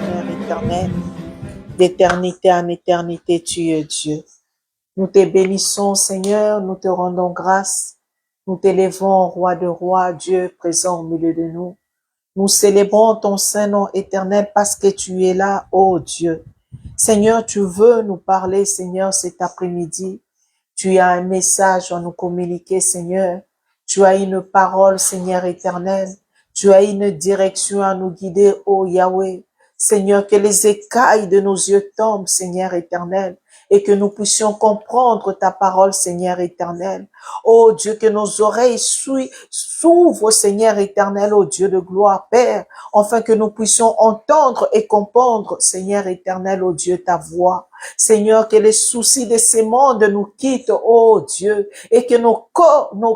Père éternel. D'éternité en éternité, tu es Dieu. Nous te bénissons, Seigneur, nous te rendons grâce. Nous t'élèvons, Roi de rois, Dieu présent au milieu de nous. Nous célébrons ton saint nom éternel parce que tu es là, ô Dieu. Seigneur, tu veux nous parler, Seigneur, cet après-midi. Tu as un message à nous communiquer, Seigneur. Tu as une parole, Seigneur éternel. Tu as une direction à nous guider, ô Yahweh. Seigneur, que les écailles de nos yeux tombent, Seigneur éternel, et que nous puissions comprendre ta parole, Seigneur éternel. Oh Dieu, que nos oreilles s'ouvrent, Seigneur éternel, ô Dieu de gloire, Père, afin que nous puissions entendre et comprendre, Seigneur éternel, ô Dieu, ta voix. Seigneur, que les soucis de ces mondes nous quittent, ô Dieu, et que nos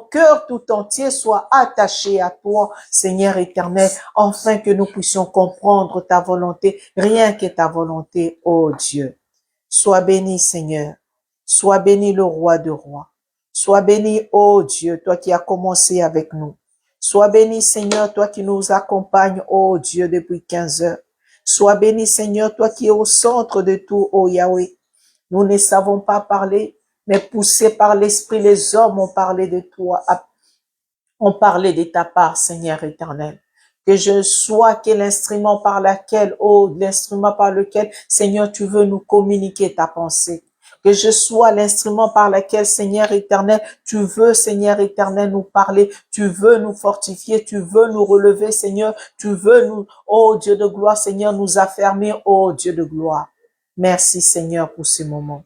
cœurs tout entiers soient attachés à toi, Seigneur éternel, afin que nous puissions comprendre ta volonté, rien que ta volonté, ô Dieu. Sois béni, Seigneur. Sois béni, le roi de rois. Sois béni, ô Dieu, toi qui as commencé avec nous. Sois béni, Seigneur, toi qui nous accompagnes, ô Dieu, depuis 15 heures. Sois béni, Seigneur, toi qui es au centre de tout, ô Yahweh. Nous ne savons pas parler, mais poussés par l'Esprit, les hommes ont parlé de toi, ont parlé de ta part, Seigneur éternel. Que je sois l'instrument par l'instrument par lequel, Seigneur, tu veux nous communiquer ta pensée. Que je sois l'instrument par lequel, Seigneur éternel, tu veux, Seigneur éternel, nous parler. Tu veux nous fortifier, tu veux nous relever, Seigneur. Tu veux nous, oh Dieu de gloire, Seigneur, nous affermir, oh Dieu de gloire. Merci, Seigneur, pour ce moment.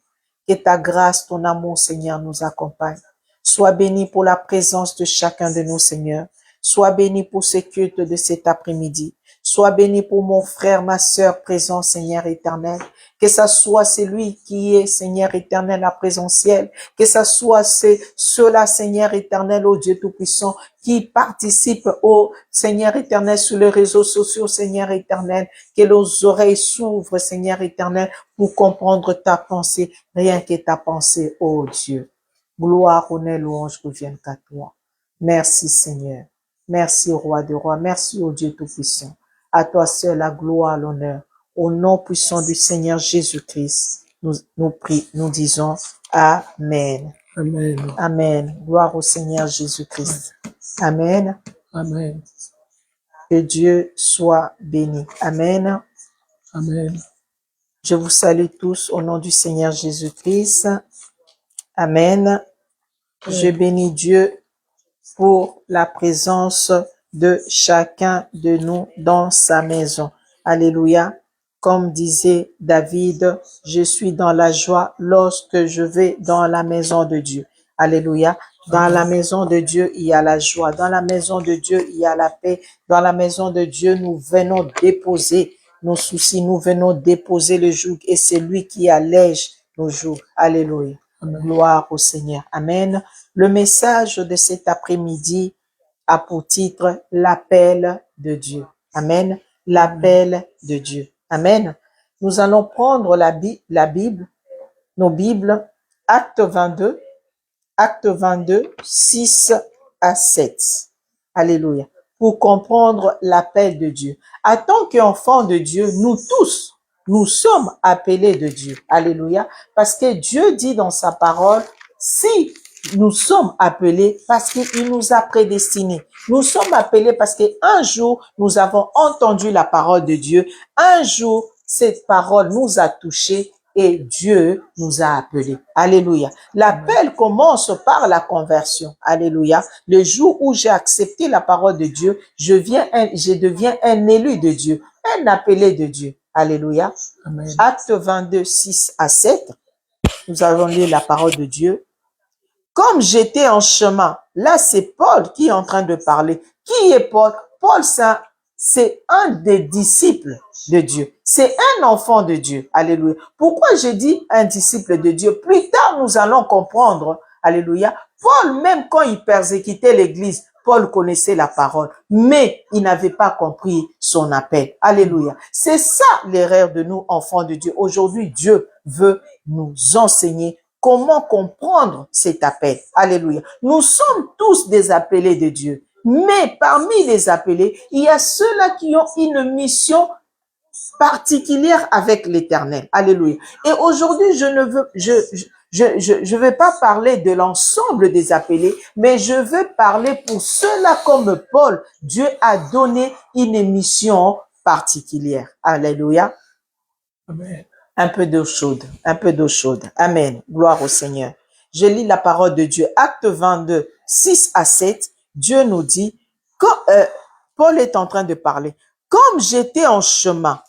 Que ta grâce, ton amour, Seigneur, nous accompagne. Sois béni pour la présence de chacun de nous, Seigneur. Sois béni pour ce culte de cet après-midi. Sois béni pour mon frère, ma sœur présent, Seigneur éternel. Que ça soit celui qui est, Seigneur éternel, à présentiel. Que ça soit ceux-là, Seigneur éternel, ô Dieu Tout-Puissant, qui participent au Seigneur éternel sur les réseaux sociaux, Seigneur éternel. Que nos oreilles s'ouvrent, Seigneur éternel, pour comprendre ta pensée, rien que ta pensée, ô Dieu. Gloire, honneur, louange reviennent qu'à toi. Merci, Seigneur. Merci, Roi des rois. Merci, ô Dieu Tout-Puissant. À toi seul la gloire, l'honneur. Au nom puissant du Seigneur Jésus-Christ, nous disons Amen. Amen. Amen. Gloire au Seigneur Jésus-Christ. Amen. Amen. Que Dieu soit béni. Amen. Amen. Je vous salue tous au nom du Seigneur Jésus-Christ. Amen. Je bénis Dieu pour la présence de chacun de nous dans sa maison. Alléluia. Comme disait David, je suis dans la joie lorsque je vais dans la maison de Dieu. Alléluia. Dans la maison de Dieu, il y a la joie. Dans la maison de Dieu, il y a la paix. Dans la maison de Dieu, nous venons déposer nos soucis. Nous venons déposer le joug et c'est lui qui allège nos jours. Alléluia. Amen. Gloire au Seigneur. Amen. Le message de cet après-midi a pour titre l'appel de Dieu. Amen. L'appel de Dieu. Amen. Nous allons prendre la Bible, nos Bibles, Acte 22, 6 à 7. Alléluia. Pour comprendre l'appel de Dieu. En tant qu'enfants de Dieu, nous tous, nous sommes appelés de Dieu. Alléluia. Parce que Dieu dit dans sa parole, si nous sommes appelés parce qu'il nous a prédestinés. Nous sommes appelés parce qu'un jour, nous avons entendu la parole de Dieu. Un jour, cette parole nous a touchés et Dieu nous a appelés. Alléluia. L'appel commence par la conversion. Alléluia. Le jour où j'ai accepté la parole de Dieu, je deviens un élu de Dieu, un appelé de Dieu. Alléluia. Amen. Acte 22, 6 à 7. Nous allons lire la parole de Dieu. Comme j'étais en chemin, là c'est Paul qui est en train de parler. Qui est Paul? Paul, c'est un des disciples de Dieu. C'est un enfant de Dieu. Alléluia. Pourquoi je dis un disciple de Dieu? Plus tard, nous allons comprendre. Alléluia. Paul, même quand il persécutait l'église, Paul connaissait la parole, mais il n'avait pas compris son appel. Alléluia. C'est ça l'erreur de nous, enfants de Dieu. Aujourd'hui, Dieu veut nous enseigner comment comprendre cet appel. Alléluia. Nous sommes tous des appelés de Dieu. Mais parmi les appelés, il y a ceux-là qui ont une mission particulière avec l'Éternel. Alléluia. Et aujourd'hui, je vais pas parler de l'ensemble des appelés, mais je veux parler pour ceux-là comme Paul. Dieu a donné une mission particulière. Alléluia. Amen. Un peu d'eau chaude, un peu d'eau chaude. Amen. Gloire au Seigneur. Je lis la parole de Dieu. Acte 22, 6 à 7. Dieu nous dit, Paul est en train de parler. Comme j'étais en chemin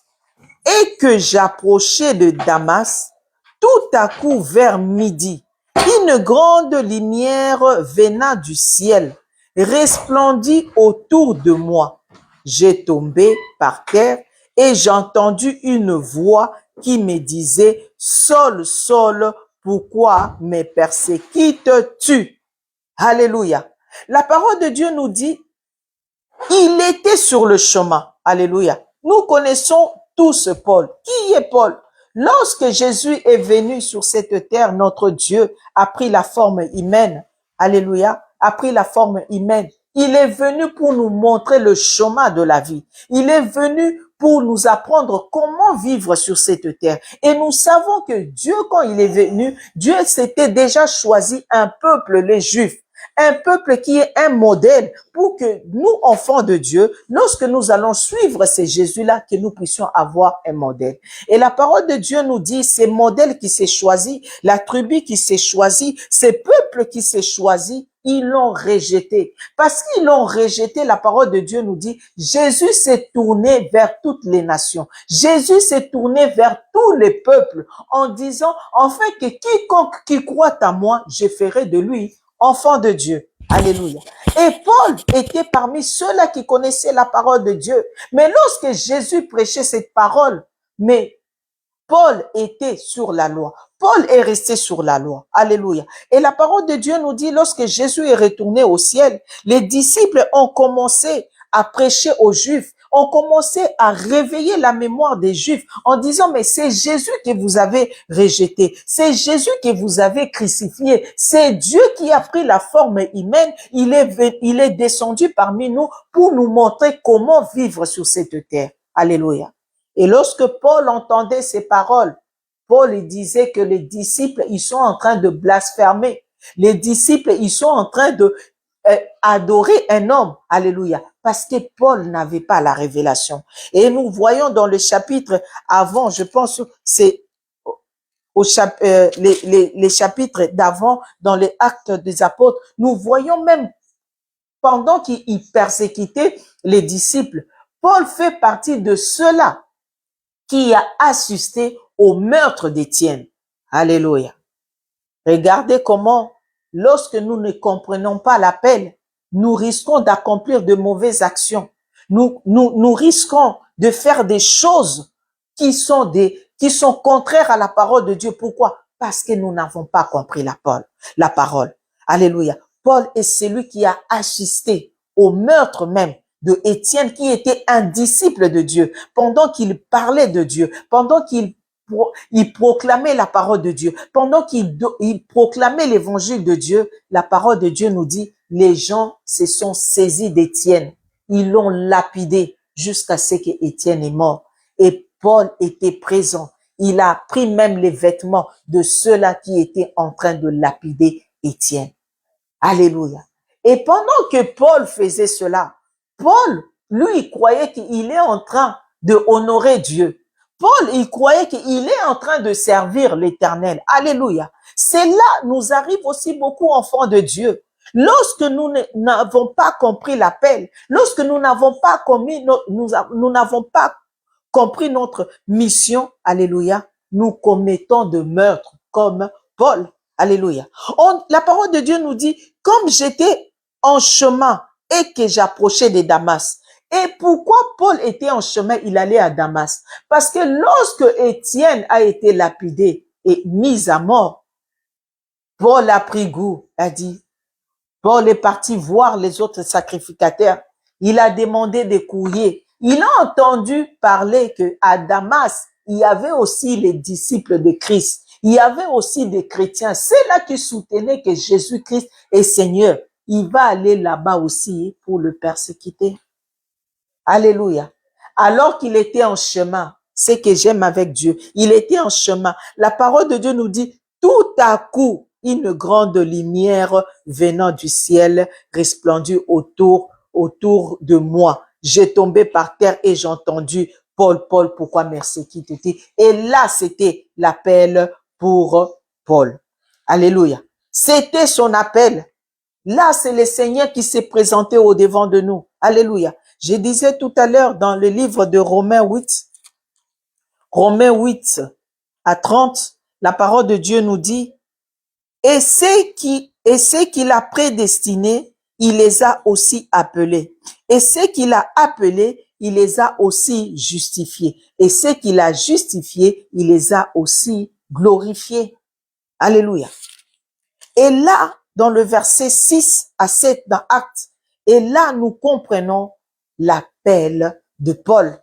et que j'approchais de Damas, tout à coup vers midi, une grande lumière venant du ciel, resplendit autour de moi. J'ai tombé par terre et j'ai entendu une voix qui me disait, Saul, Saul, pourquoi me persécutes-tu? Alléluia. La parole de Dieu nous dit, il était sur le chemin. Alléluia. Nous connaissons tous Paul. Qui est Paul? Lorsque Jésus est venu sur cette terre, notre Dieu a pris la forme humaine. Alléluia. A pris la forme humaine. Il est venu pour nous montrer le chemin de la vie. Il est venu pour nous apprendre comment vivre sur cette terre. Et nous savons que Dieu, quand il est venu, Dieu s'était déjà choisi un peuple, les Juifs. Un peuple qui est un modèle pour que nous, enfants de Dieu, lorsque nous allons suivre ces Jésus-là, que nous puissions avoir un modèle. Et la parole de Dieu nous dit, ces modèles qui s'est choisi, la tribu qui s'est choisie, ces peuples qui s'est choisi, ils l'ont rejeté. Parce qu'ils l'ont rejeté, la parole de Dieu nous dit, Jésus s'est tourné vers toutes les nations. Jésus s'est tourné vers tous les peuples en disant, enfin que quiconque qui croit à moi, je ferai de lui enfant de Dieu. Alléluia. Et Paul était parmi ceux-là qui connaissaient la parole de Dieu. Mais lorsque Jésus prêchait cette parole, mais Paul était sur la loi. Paul est resté sur la loi. Alléluia. Et la parole de Dieu nous dit, lorsque Jésus est retourné au ciel, les disciples ont commencé à prêcher aux Juifs, ont commencé à réveiller la mémoire des Juifs en disant, mais c'est Jésus que vous avez rejeté, c'est Jésus que vous avez crucifié, c'est Dieu qui a pris la forme humaine, il est descendu parmi nous pour nous montrer comment vivre sur cette terre. Alléluia. Et lorsque Paul entendait ces paroles, Paul il disait que les disciples, ils sont en train de blasphémer. Les disciples, ils sont en train de adorer un homme. Alléluia. Parce que Paul n'avait pas la révélation. Et nous voyons dans le chapitre avant, je pense, c'est les chapitres d'avant, dans les Actes des Apôtres, nous voyons même pendant qu'il persécutait les disciples, Paul fait partie de ceux-là qui a assisté au meurtre d'Étienne. Alléluia. Regardez comment, lorsque nous ne comprenons pas l'appel, nous risquons d'accomplir de mauvaises actions. Nous risquons de faire des choses qui sont contraires à la parole de Dieu. Pourquoi? Parce que nous n'avons pas compris la parole. Alléluia. Paul est celui qui a assisté au meurtre même de Étienne, qui était un disciple de Dieu, pendant qu'il parlait de Dieu, pendant qu'il proclamait la parole de Dieu, pendant qu'il proclamait l'évangile de Dieu. La parole de Dieu nous dit, les gens se sont saisis d'Étienne, ils l'ont lapidé jusqu'à ce que Étienne est mort. Et Paul était présent, il a pris même les vêtements de ceux-là qui étaient en train de lapider Étienne. Alléluia. Et pendant que Paul faisait cela, Paul, lui, il croyait qu'il est en train de honorer Dieu. Paul, il croyait qu'il est en train de servir l'Éternel. Alléluia. C'est là, nous arrive aussi beaucoup enfants de Dieu. Lorsque nous n'avons pas compris l'appel, lorsque nous n'avons pas nous n'avons pas compris notre mission, alléluia, nous commettons de meurtres comme Paul. Alléluia. La parole de Dieu nous dit, comme j'étais en chemin et que j'approchais de Damas. Et pourquoi Paul était en chemin, il allait à Damas? Parce que lorsque Étienne a été lapidé et mis à mort, Paul a pris goût, a dit, Paul est parti voir les autres sacrificateurs. Il a demandé des courriers. Il a entendu parler que à Damas, il y avait aussi les disciples de Christ. Il y avait aussi des chrétiens. C'est là qui soutenaient que Jésus-Christ est Seigneur. Il va aller là-bas aussi pour le persécuter. Alléluia. Alors qu'il était en chemin, c'est que j'aime avec Dieu. Il était en chemin. La parole de Dieu nous dit, tout à coup, une grande lumière venant du ciel resplendit autour de moi. J'ai tombé par terre et j'ai entendu, Paul, Paul, pourquoi persécutes-tu? Et là, c'était l'appel pour Paul. Alléluia. C'était son appel. Là, c'est le Seigneur qui s'est présenté au devant de nous. Alléluia. Je disais tout à l'heure dans le livre de Romains 8 à 30, la parole de Dieu nous dit, et ceux qu'il a prédestinés, il les a aussi appelés. Et ceux qu'il a appelés, il les a aussi justifiés. Et ceux qu'il a justifiés, il les a aussi glorifiés. Alléluia. Et là, dans le verset 6 à 7 dans Actes, et là, nous comprenons l'appel de Paul.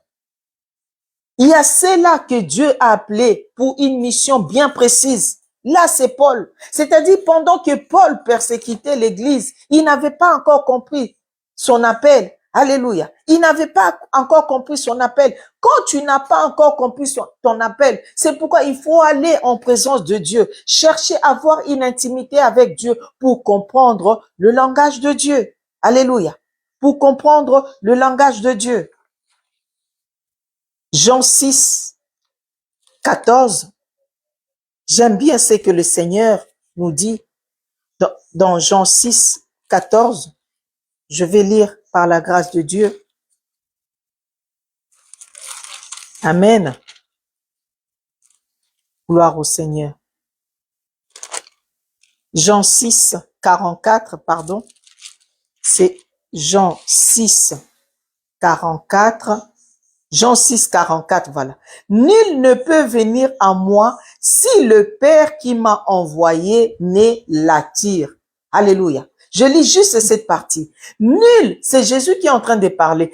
Il y a ceux-là que Dieu a appelés pour une mission bien précise. Là, c'est Paul. C'est-à-dire, pendant que Paul persécutait l'Église, il n'avait pas encore compris son appel. Alléluia. Il n'avait pas encore compris son appel. Quand tu n'as pas encore compris ton appel, c'est pourquoi il faut aller en présence de Dieu, chercher à avoir une intimité avec Dieu pour comprendre le langage de Dieu. Alléluia. Pour comprendre le langage de Dieu. Jean 6, 14. J'aime bien ce que le Seigneur nous dit dans Jean 6, 14. Je vais lire par la grâce de Dieu. Amen. Gloire au Seigneur. Jean 6, 44, pardon. C'est Jean 6, 44. Jean 6, 44, voilà. Nul ne peut venir à moi si le Père qui m'a envoyé ne l'attire. Alléluia. Je lis juste cette partie. Nul, c'est Jésus qui est en train de parler.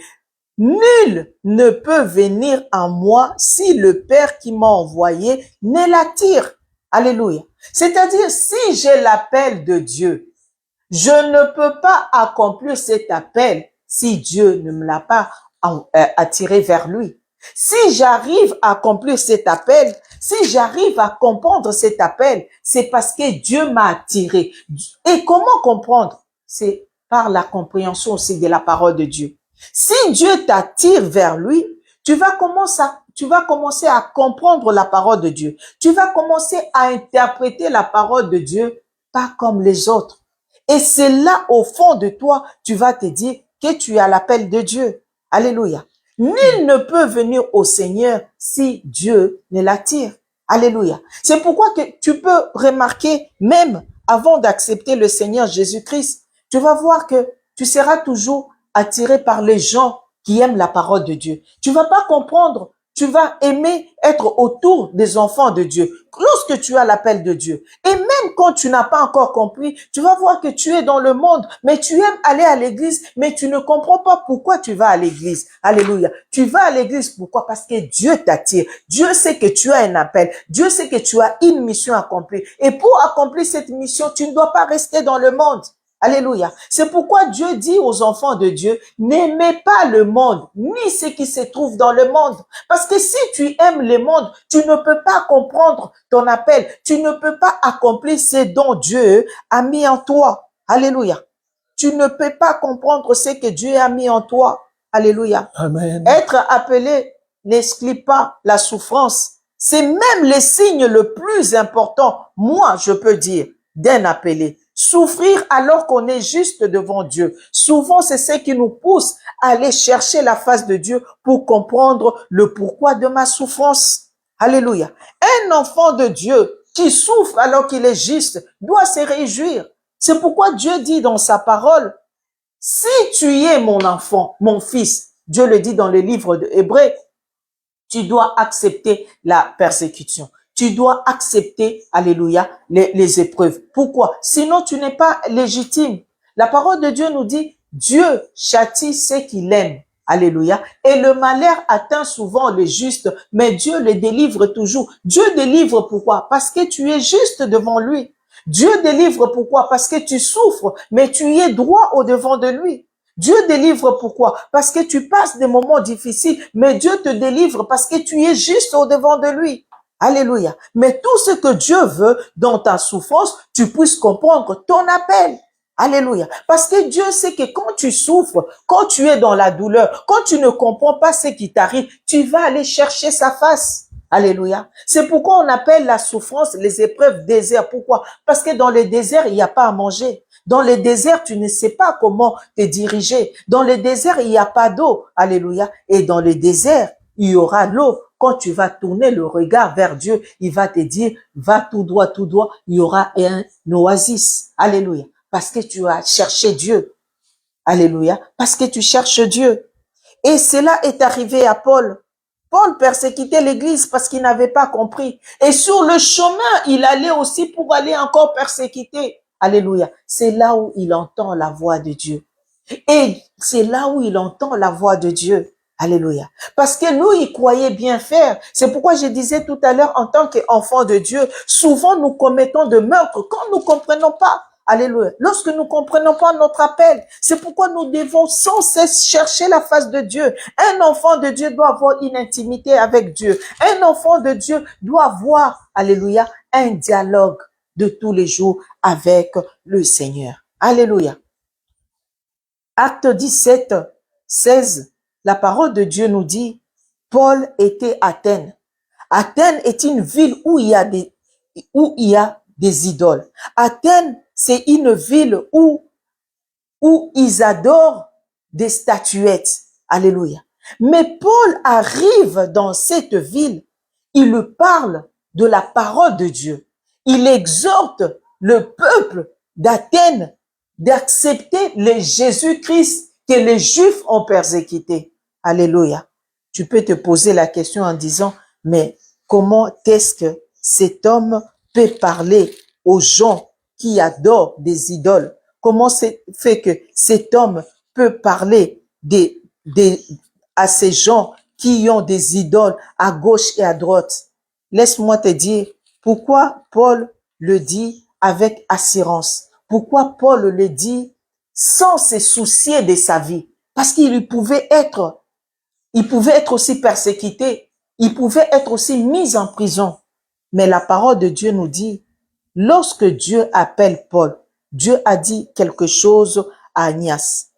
Nul ne peut venir à moi si le Père qui m'a envoyé ne l'attire. Alléluia. C'est-à-dire, si j'ai l'appel de Dieu, je ne peux pas accomplir cet appel si Dieu ne me l'a pas attiré vers lui. Si j'arrive à accomplir cet appel, si j'arrive à comprendre cet appel, c'est parce que Dieu m'a attiré. Et comment comprendre? C'est par la compréhension aussi de la parole de Dieu. Si Dieu t'attire vers lui, tu vas commencer à comprendre la parole de Dieu. Tu vas commencer à interpréter la parole de Dieu pas comme les autres. Et c'est là, au fond de toi, tu vas te dire que tu as l'appel de Dieu. Alléluia. Nul ne peut venir au Seigneur si Dieu ne l'attire. Alléluia. C'est pourquoi que tu peux remarquer, même avant d'accepter le Seigneur Jésus-Christ, tu vas voir que tu seras toujours attiré par les gens qui aiment la parole de Dieu. Tu vas pas comprendre. Tu vas aimer être autour des enfants de Dieu lorsque tu as l'appel de Dieu. Et même quand tu n'as pas encore compris, tu vas voir que tu es dans le monde, mais tu aimes aller à l'église, mais tu ne comprends pas pourquoi tu vas à l'église. Alléluia. Tu vas à l'église, pourquoi? Parce que Dieu t'attire. Dieu sait que tu as un appel. Dieu sait que tu as une mission à accomplir. Et pour accomplir cette mission, tu ne dois pas rester dans le monde. Alléluia. C'est pourquoi Dieu dit aux enfants de Dieu, n'aimez pas le monde, ni ce qui se trouve dans le monde. Parce que si tu aimes le monde, tu ne peux pas comprendre ton appel. Tu ne peux pas accomplir ce dont Dieu a mis en toi. Alléluia. Tu ne peux pas comprendre ce que Dieu a mis en toi. Alléluia. Amen. Être appelé n'exclut pas la souffrance. C'est même le signe le plus important, moi je peux dire, d'un appelé. Souffrir alors qu'on est juste devant Dieu. Souvent, c'est ce qui nous pousse à aller chercher la face de Dieu pour comprendre le pourquoi de ma souffrance. Alléluia. Un enfant de Dieu qui souffre alors qu'il est juste doit se réjouir. C'est pourquoi Dieu dit dans sa parole, si tu es mon enfant, mon fils, Dieu le dit dans le livre de Hébreux, tu dois accepter la persécution. Tu dois accepter, alléluia, les épreuves. Pourquoi? Sinon, tu n'es pas légitime. La parole de Dieu nous dit, Dieu châtie ceux qu'il aime. Alléluia. Et le malheur atteint souvent les justes, mais Dieu les délivre toujours. Dieu délivre pourquoi? Parce que tu es juste devant lui. Dieu délivre pourquoi? Parce que tu souffres, mais tu y es droit au devant de lui. Dieu délivre pourquoi? Parce que tu passes des moments difficiles, mais Dieu te délivre parce que tu es juste au devant de lui. Alléluia. Mais tout ce que Dieu veut dans ta souffrance, tu puisses comprendre ton appel. Alléluia. Parce que Dieu sait que quand tu souffres, quand tu es dans la douleur, quand tu ne comprends pas ce qui t'arrive, tu vas aller chercher sa face. Alléluia. C'est pourquoi on appelle la souffrance les épreuves désert. Pourquoi? Parce que dans les déserts, il n'y a pas à manger. Dans les déserts, tu ne sais pas comment te diriger. Dans les déserts, il n'y a pas d'eau. Alléluia. Et dans les déserts, il y aura l'eau. Quand tu vas tourner le regard vers Dieu, il va te dire, va tout droit, il y aura un oasis. Alléluia. Parce que tu as cherché Dieu. Alléluia. Parce que tu cherches Dieu. Et cela est arrivé à Paul. Paul persécutait l'église parce qu'il n'avait pas compris. Et sur le chemin, il allait aussi pour aller encore persécuter. Alléluia. C'est là où il entend la voix de Dieu. Et c'est là où il entend la voix de Dieu. Alléluia. Parce que nous, il croyait bien faire. C'est pourquoi je disais tout à l'heure, en tant qu'enfant de Dieu, souvent nous commettons de meurtres quand nous ne comprenons pas. Alléluia. Lorsque nous ne comprenons pas notre appel, c'est pourquoi nous devons sans cesse chercher la face de Dieu. Un enfant de Dieu doit avoir une intimité avec Dieu. Un enfant de Dieu doit avoir, alléluia, un dialogue de tous les jours avec le Seigneur. Alléluia. Acte 17, 16, la parole de Dieu nous dit, Paul était à Athènes. Athènes est une ville où il y a des idoles. Athènes, c'est une ville où ils adorent des statuettes. Alléluia. Mais Paul arrive dans cette ville, il parle de la parole de Dieu. Il exhorte le peuple d'Athènes d'accepter le Jésus-Christ que les Juifs ont persécuté. Alléluia. Tu peux te poser la question en disant, mais comment est-ce que cet homme peut parler aux gens qui adorent des idoles? Comment c'est fait que cet homme peut parler à ces gens qui ont des idoles à gauche et à droite? Laisse-moi te dire pourquoi Paul le dit avec assurance. Pourquoi Paul le dit sans se soucier de sa vie? Parce qu'il pouvait être aussi persécuté. Il pouvait être aussi mis en prison. Mais la parole de Dieu nous dit, lorsque Dieu appelle Paul, Dieu a dit quelque chose à Agnès.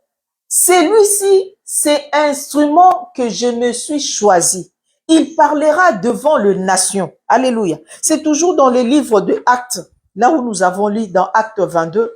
Celui-ci, c'est un instrument que je me suis choisi. Il parlera devant les nations. Alléluia. C'est toujours dans les livres de Actes, là où nous avons lu dans Acte 22.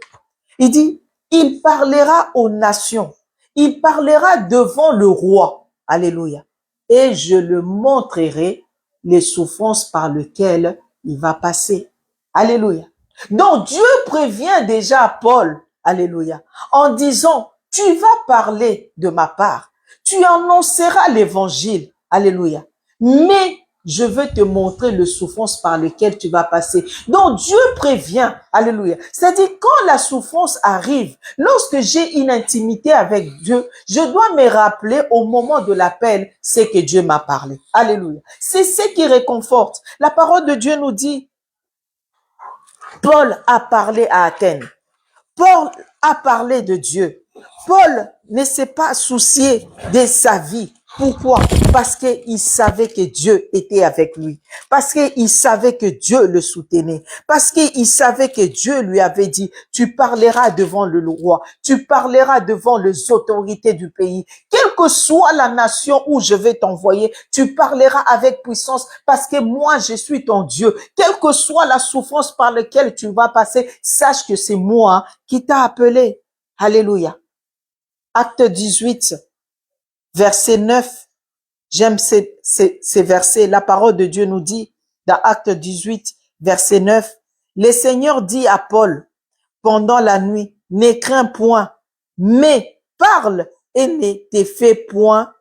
Il dit, il parlera aux nations. Il parlera devant le roi. Alléluia. Et je le montrerai les souffrances par lesquelles il va passer. Alléluia. Donc Dieu prévient déjà Paul, alléluia, en disant, tu vas parler de ma part, tu annonceras l'évangile, alléluia, mais je veux te montrer les souffrances par lesquelles tu vas passer. Donc Dieu prévient, alléluia. C'est-à-dire quand la souffrance arrive, lorsque j'ai une intimité avec Dieu, je dois me rappeler au moment de l'appel, c'est que Dieu m'a parlé. Alléluia. C'est ce qui réconforte. La parole de Dieu nous dit, Paul a parlé à Athènes. Paul a parlé de Dieu. Paul ne s'est pas soucié de sa vie. Pourquoi? Parce qu'il savait que Dieu était avec lui. Parce qu'il savait que Dieu le soutenait. Parce qu'il savait que Dieu lui avait dit, tu parleras devant le roi. Tu parleras devant les autorités du pays. Quelle que soit la nation où je vais t'envoyer, tu parleras avec puissance parce que moi, je suis ton Dieu. Quelle que soit la souffrance par laquelle tu vas passer, sache que c'est moi qui t'a appelé. Alléluia. Acte 18. Verset 9, j'aime ces versets. La parole de Dieu nous dit, dans Acte 18, verset 9, le Seigneur dit à Paul, pendant la nuit, ne crains point, mais parle et ne te fais point,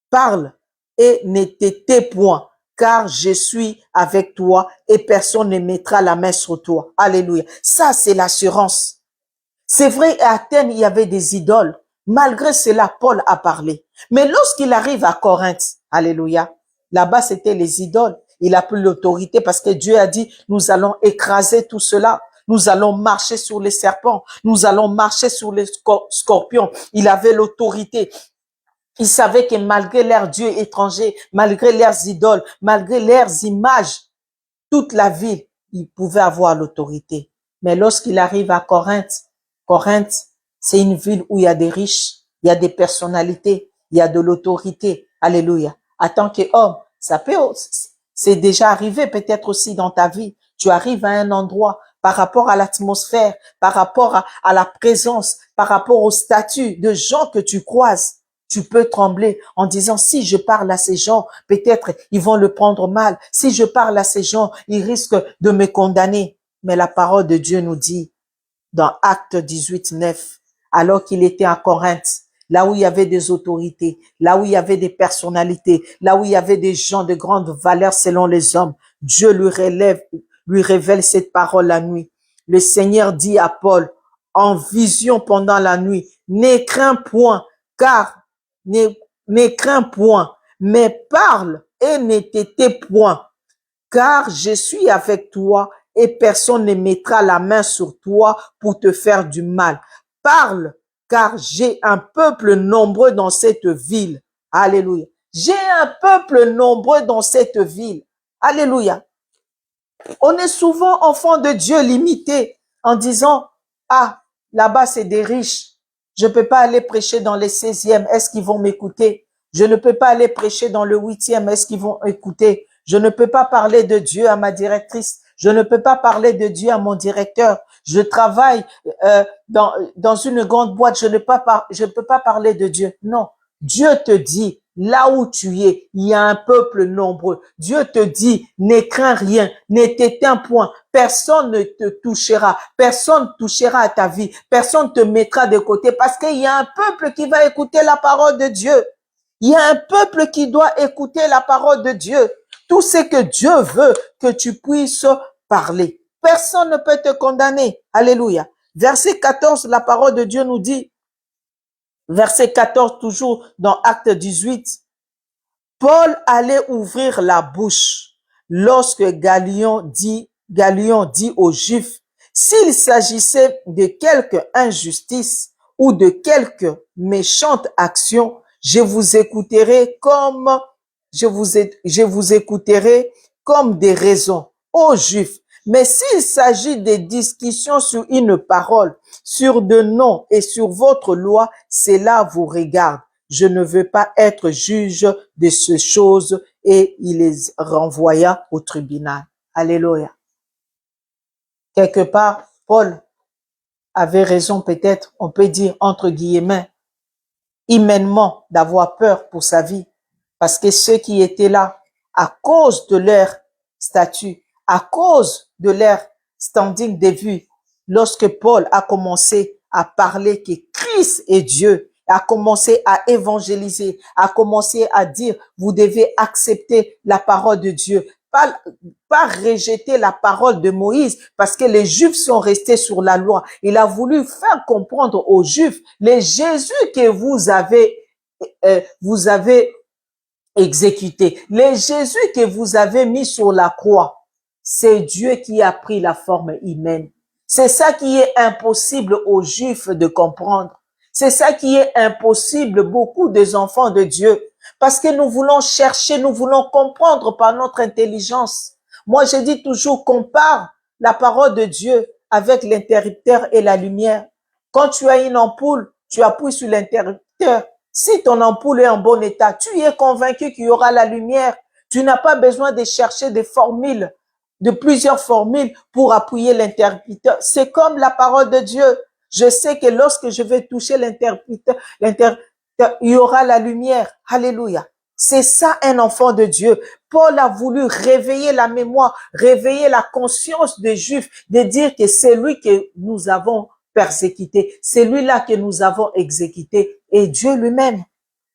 parle et ne te tais point, car je suis avec toi et personne ne mettra la main sur toi. Alléluia. Ça, c'est l'assurance. C'est vrai, à Athènes, il y avait des idoles. Malgré cela, Paul a parlé. Mais lorsqu'il arrive à Corinthe, alléluia, là-bas, c'était les idoles. Il a pris l'autorité parce que Dieu a dit, nous allons écraser tout cela. Nous allons marcher sur les serpents. Nous allons marcher sur les scorpions. Il avait l'autorité. Il savait que malgré leurs dieux étrangers, malgré leurs idoles, malgré leurs images, toute la ville, il pouvait avoir l'autorité. Mais lorsqu'il arrive à Corinthe, Corinthe, c'est une ville où il y a des riches, il y a des personnalités, il y a de l'autorité. Alléluia. En tant qu'homme, ça peut, c'est déjà arrivé peut-être aussi dans ta vie. Tu arrives à un endroit par rapport à l'atmosphère, par rapport à la présence, par rapport au statut de gens que tu croises. Tu peux trembler en disant, si je parle à ces gens, peut-être ils vont le prendre mal. Si je parle à ces gens, ils risquent de me condamner. Mais la parole de Dieu nous dit, dans Actes 18, 9, alors qu'il était à Corinthe, là où il y avait des autorités, là où il y avait des personnalités, là où il y avait des gens de grande valeur selon les hommes, Dieu lui révèle cette parole la nuit. Le Seigneur dit à Paul, en vision pendant la nuit, n'aie craint point, car ne crains point, mais parle et ne t'étais point, car je suis avec toi et personne ne mettra la main sur toi pour te faire du mal. Parle, car j'ai un peuple nombreux dans cette ville. Alléluia. J'ai un peuple nombreux dans cette ville. Alléluia. On est souvent enfant de Dieu limité en disant, ah, là-bas c'est des riches. Je ne peux pas aller prêcher dans les 16e. Est-ce qu'ils vont m'écouter? Je ne peux pas aller prêcher dans le 8e. Est-ce qu'ils vont écouter? Je ne peux pas parler de Dieu à ma directrice. Je ne peux pas parler de Dieu à mon directeur. Je travaille dans une grande boîte. Je ne peux pas parler de Dieu. Non. Dieu te dit, là où tu es, il y a un peuple nombreux. Dieu te dit, ne crains rien, ne t'éteins point. Personne ne te touchera. Personne ne touchera à ta vie. Personne ne te mettra de côté parce qu'il y a un peuple qui va écouter la parole de Dieu. Il y a un peuple qui doit écouter la parole de Dieu. Tout ce que Dieu veut que tu puisses parler. Personne ne peut te condamner. Alléluia. Verset 14, la parole de Dieu nous dit, verset 14, toujours dans Acte 18, Paul allait ouvrir la bouche lorsque Galion dit aux Juifs, s'il s'agissait de quelque injustice ou de quelque méchante action, je vous écouterai comme des raisons, ô Juifs. Mais s'il s'agit de discussions sur une parole, sur de noms et sur votre loi, cela vous regarde. Je ne veux pas être juge de ces choses. Et il les renvoya au tribunal. Alléluia. Quelque part, Paul avait raison peut-être, on peut dire entre guillemets, humainement d'avoir peur pour sa vie. Parce que ceux qui étaient là, à cause de leur statut, à cause de leur standing de vue, lorsque Paul a commencé à parler que Christ est Dieu, a commencé à évangéliser, a commencé à dire, vous devez accepter la parole de Dieu, pas rejeter la parole de Moïse, parce que les Juifs sont restés sur la loi. Il a voulu faire comprendre aux Juifs, les Jésus que vous avez exécuté, les Jésus que vous avez mis sur la croix, c'est Dieu qui a pris la forme humaine. C'est ça qui est impossible aux Juifs de comprendre. C'est ça qui est impossible beaucoup des enfants de Dieu. Parce que nous voulons chercher, nous voulons comprendre par notre intelligence. Moi, je dis toujours, compare la parole de Dieu avec l'interrupteur et la lumière. Quand tu as une ampoule, tu appuies sur l'interrupteur. Si ton ampoule est en bon état, tu es convaincu qu'il y aura la lumière. Tu n'as pas besoin de chercher des formules, de plusieurs formules pour appuyer l'interrupteur. C'est comme la parole de Dieu. Je sais que lorsque je vais toucher l'interrupteur, il y aura la lumière. Alléluia. C'est ça un enfant de Dieu. Paul a voulu réveiller la mémoire, réveiller la conscience des Juifs, de dire que c'est lui que nous avons persécuté, c'est lui-là que nous avons exécuté, et Dieu lui-même.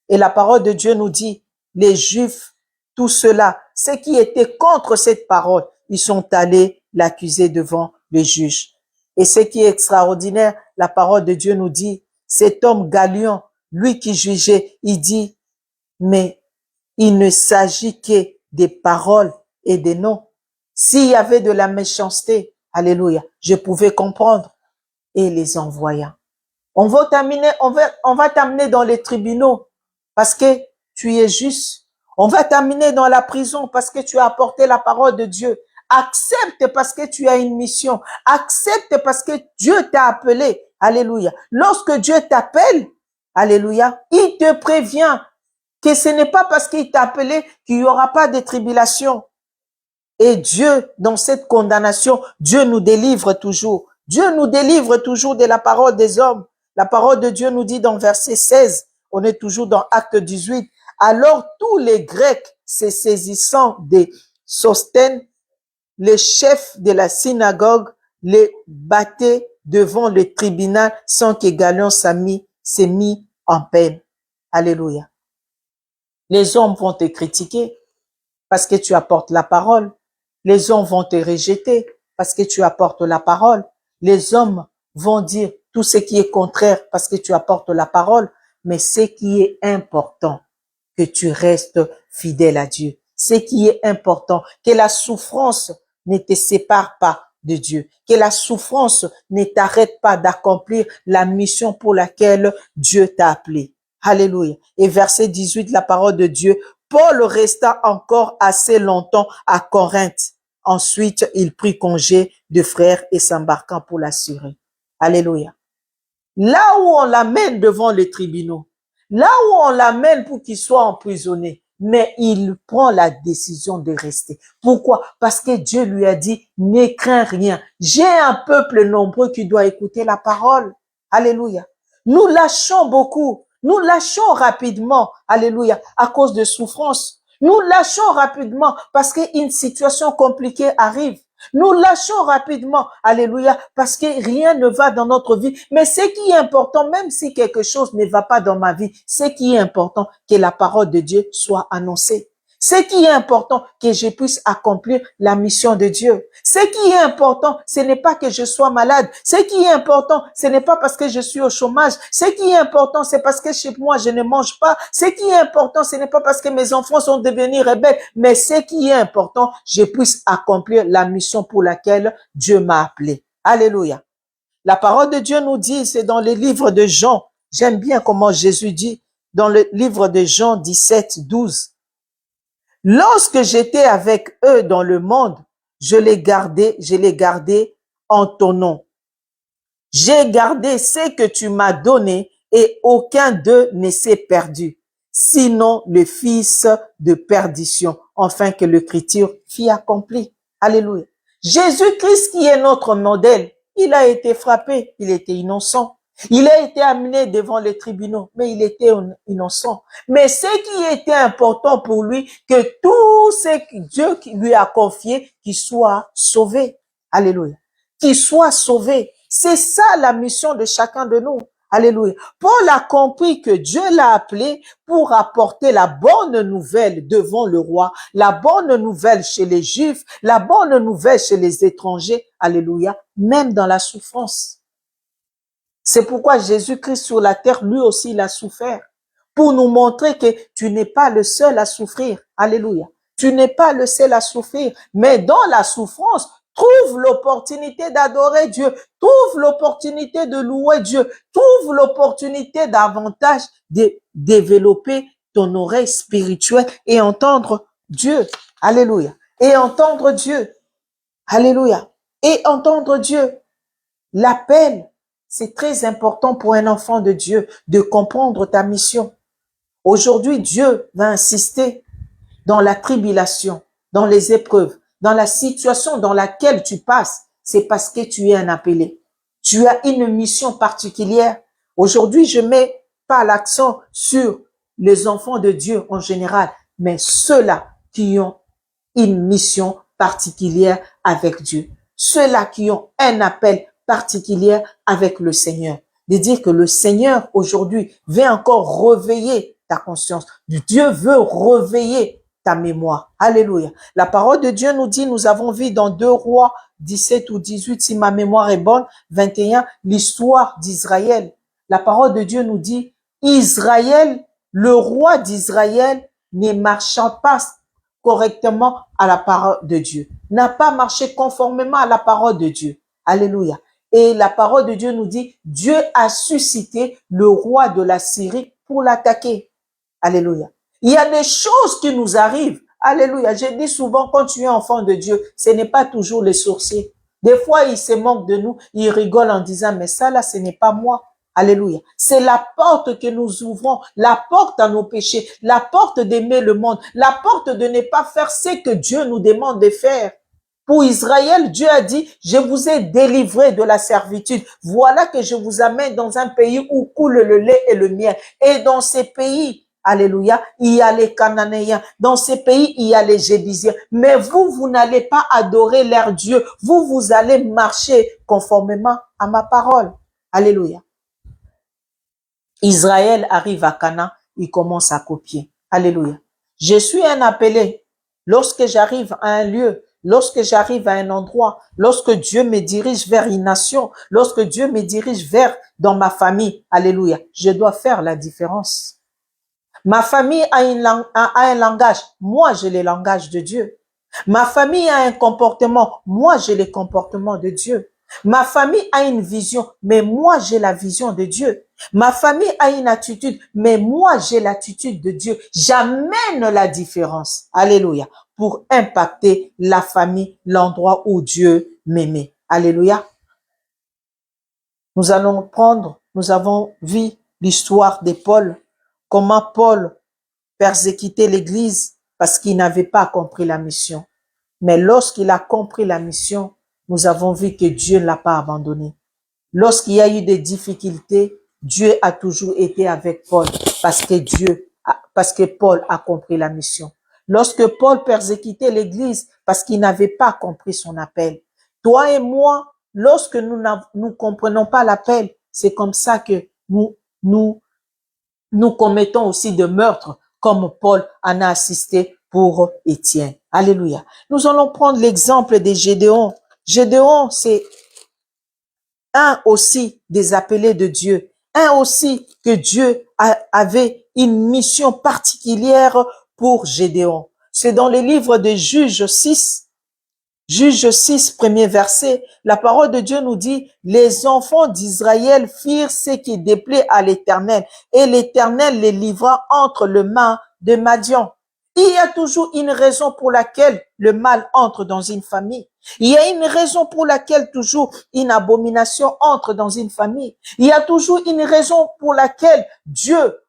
Et la parole de Dieu nous dit, les Juifs, tout cela, ceux qui étaient contre cette parole, ils sont allés l'accuser devant le juge. Et ce qui est extraordinaire, la parole de Dieu nous dit, cet homme Galion, lui qui jugeait, il dit, mais il ne s'agit que des paroles et des noms. S'il y avait de la méchanceté, alléluia, je pouvais comprendre et les envoya. On va t'amener dans les tribunaux parce que tu es juste. On va t'amener dans la prison parce que tu as apporté la parole de Dieu. Accepte parce que tu as une mission. Accepte parce que Dieu t'a appelé. Alléluia. Lorsque Dieu t'appelle, alléluia, il te prévient que ce n'est pas parce qu'il t'a appelé qu'il n'y aura pas de tribulation. Et Dieu, dans cette condamnation, Dieu nous délivre toujours. Dieu nous délivre toujours de la parole des hommes. La parole de Dieu nous dit dans verset 16, on est toujours dans Acte 18, alors tous les Grecs se saisissant de Sosthène, le chef de la synagogue, les battait devant le tribunal sans que Galion s'est mis en peine. Alléluia. Les hommes vont te critiquer parce que tu apportes la parole. Les hommes vont te rejeter parce que tu apportes la parole. Les hommes vont dire tout ce qui est contraire parce que tu apportes la parole. Mais ce qui est important, que tu restes fidèle à Dieu. Ce qui est important, que la souffrance ne te sépare pas de Dieu. Que la souffrance ne t'arrête pas d'accomplir la mission pour laquelle Dieu t'a appelé. Alléluia. Et verset 18, la parole de Dieu. Paul resta encore assez longtemps à Corinthe. Ensuite, il prit congé de frères et s'embarqua pour la Syrie. Alléluia. Là où on l'amène devant les tribunaux, là où on l'amène pour qu'il soit emprisonné, mais il prend la décision de rester. Pourquoi? Parce que Dieu lui a dit, ne crains rien. J'ai un peuple nombreux qui doit écouter la parole. Alléluia. Nous lâchons beaucoup. Nous lâchons rapidement. Alléluia. À cause de souffrances. Nous lâchons rapidement parce qu'une situation compliquée arrive. Nous lâchons rapidement, alléluia, parce que rien ne va dans notre vie. Mais ce qui est important, même si quelque chose ne va pas dans ma vie, ce qui est important, que la parole de Dieu soit annoncée. Ce qui est important, que je puisse accomplir la mission de Dieu. Ce qui est important, ce n'est pas que je sois malade. Ce qui est important, ce n'est pas parce que je suis au chômage. Ce qui est important, c'est parce que chez moi, je ne mange pas. Ce qui est important, ce n'est pas parce que mes enfants sont devenus rebelles. Mais ce qui est important, je puisse accomplir la mission pour laquelle Dieu m'a appelé. Alléluia. La parole de Dieu nous dit, c'est dans le livre de Jean. J'aime bien comment Jésus dit dans le livre de Jean 17, 12. Lorsque j'étais avec eux dans le monde, je les gardais en ton nom. J'ai gardé ce que tu m'as donné et aucun d'eux ne s'est perdu, sinon le fils de perdition, afin que l'écriture fût accomplie. Alléluia. Jésus-Christ qui est notre modèle, il a été frappé, il était innocent. Il a été amené devant les tribunaux, mais il était innocent. Mais ce qui était important pour lui, que tout ce que Dieu lui a confié, qu'il soit sauvé. Alléluia. Qu'il soit sauvé. C'est ça la mission de chacun de nous. Alléluia. Paul a compris que Dieu l'a appelé pour apporter la bonne nouvelle devant le roi, la bonne nouvelle chez les Juifs, la bonne nouvelle chez les étrangers. Alléluia. Même dans la souffrance. C'est pourquoi Jésus-Christ sur la terre, lui aussi, il a souffert. Pour nous montrer que tu n'es pas le seul à souffrir. Alléluia. Tu n'es pas le seul à souffrir. Mais dans la souffrance, trouve l'opportunité d'adorer Dieu. Trouve l'opportunité de louer Dieu. Trouve l'opportunité davantage de développer ton oreille spirituelle et entendre Dieu. Alléluia. Et entendre Dieu. Alléluia. Et entendre Dieu. L'appel. C'est très important pour un enfant de Dieu de comprendre ta mission. Aujourd'hui, Dieu va insister dans la tribulation, dans les épreuves, dans la situation dans laquelle tu passes. C'est parce que tu es un appelé. Tu as une mission particulière. Aujourd'hui, je mets pas l'accent sur les enfants de Dieu en général, mais ceux-là qui ont une mission particulière avec Dieu. Ceux-là qui ont un appel particulière avec le Seigneur. De dire que le Seigneur aujourd'hui veut encore réveiller ta conscience. Dieu veut réveiller ta mémoire. Alléluia. La parole de Dieu nous dit, nous avons vu dans 2 Rois 17 ou 18, si ma mémoire est bonne, 21, l'histoire d'Israël. La parole de Dieu nous dit, Israël, le roi d'Israël ne marchant pas correctement à la parole de Dieu, n'a pas marché conformément à la parole de Dieu. Alléluia. Et la parole de Dieu nous dit, Dieu a suscité le roi de la Syrie pour l'attaquer. Alléluia. Il y a des choses qui nous arrivent. Alléluia. Je dis souvent, quand tu es enfant de Dieu, ce n'est pas toujours les sorciers. Des fois, ils se moquent de nous, ils rigolent en disant, mais ça là, ce n'est pas moi. Alléluia. C'est la porte que nous ouvrons, la porte à nos péchés, la porte d'aimer le monde, la porte de ne pas faire ce que Dieu nous demande de faire. Pour Israël, Dieu a dit, je vous ai délivré de la servitude. Voilà que je vous amène dans un pays où coule le lait et le miel. Et dans ces pays, alléluia, il y a les Cananéens. Dans ces pays, il y a les Jébusiens. Mais vous, vous n'allez pas adorer leur Dieu. Vous, vous allez marcher conformément à ma parole. Alléluia. Israël arrive à Canaan, il commence à copier. Alléluia. Je suis un appelé. Lorsque j'arrive à un lieu, lorsque j'arrive à un endroit, lorsque Dieu me dirige vers une nation, lorsque Dieu me dirige vers dans ma famille, alléluia, je dois faire la différence. Ma famille a un langage, moi j'ai le langage de Dieu. Ma famille a un comportement, moi j'ai le comportement de Dieu. Ma famille a une vision, mais moi j'ai la vision de Dieu. Ma famille a une attitude, mais moi j'ai l'attitude de Dieu. J'amène la différence. Alléluia. Pour impacter la famille, l'endroit où Dieu m'aimait. Alléluia. Nous avons vu l'histoire de Paul, comment Paul persécutait l'Église parce qu'il n'avait pas compris la mission. Mais lorsqu'il a compris la mission, nous avons vu que Dieu ne l'a pas abandonné. Lorsqu'il y a eu des difficultés, Dieu a toujours été avec Paul parce que Paul a compris la mission. Lorsque Paul persécutait l'Église parce qu'il n'avait pas compris son appel. Toi et moi, lorsque nous comprenons pas l'appel, c'est comme ça que nous commettons aussi de meurtres comme Paul en a assisté pour Étienne. Alléluia. Nous allons prendre l'exemple de Gédéon. Gédéon, c'est un aussi des appelés de Dieu. Un aussi que Dieu avait une mission particulière pour Gédéon. C'est dans les livres de Juges 6, premier verset, la parole de Dieu nous dit, les enfants d'Israël firent ce qui déplaît à l'Éternel, et l'Éternel les livra entre les mains de Madian. Il y a toujours une raison pour laquelle le mal entre dans une famille. Il y a une raison pour laquelle toujours une abomination entre dans une famille. Il y a toujours une raison pour laquelle Dieu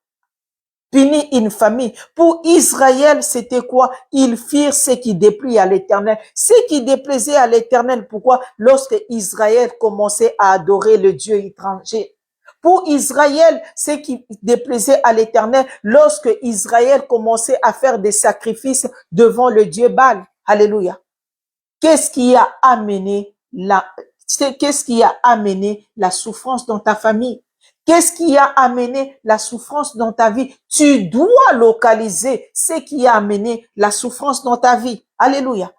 punit une famille. Pour Israël, c'était quoi? Ils firent ce qui déplaisait à l'Éternel. Ce qui déplaisait à l'Éternel, pourquoi? Lorsque Israël commençait à adorer le Dieu étranger. Pour Israël, ce qui déplaisait à l'Éternel, lorsque Israël commençait à faire des sacrifices devant le Dieu Baal. Alléluia. Qu'est-ce qui a amené la souffrance dans ta famille? Qu'est-ce qui a amené la souffrance dans ta vie? Tu dois localiser ce qui a amené la souffrance dans ta vie. Alléluia.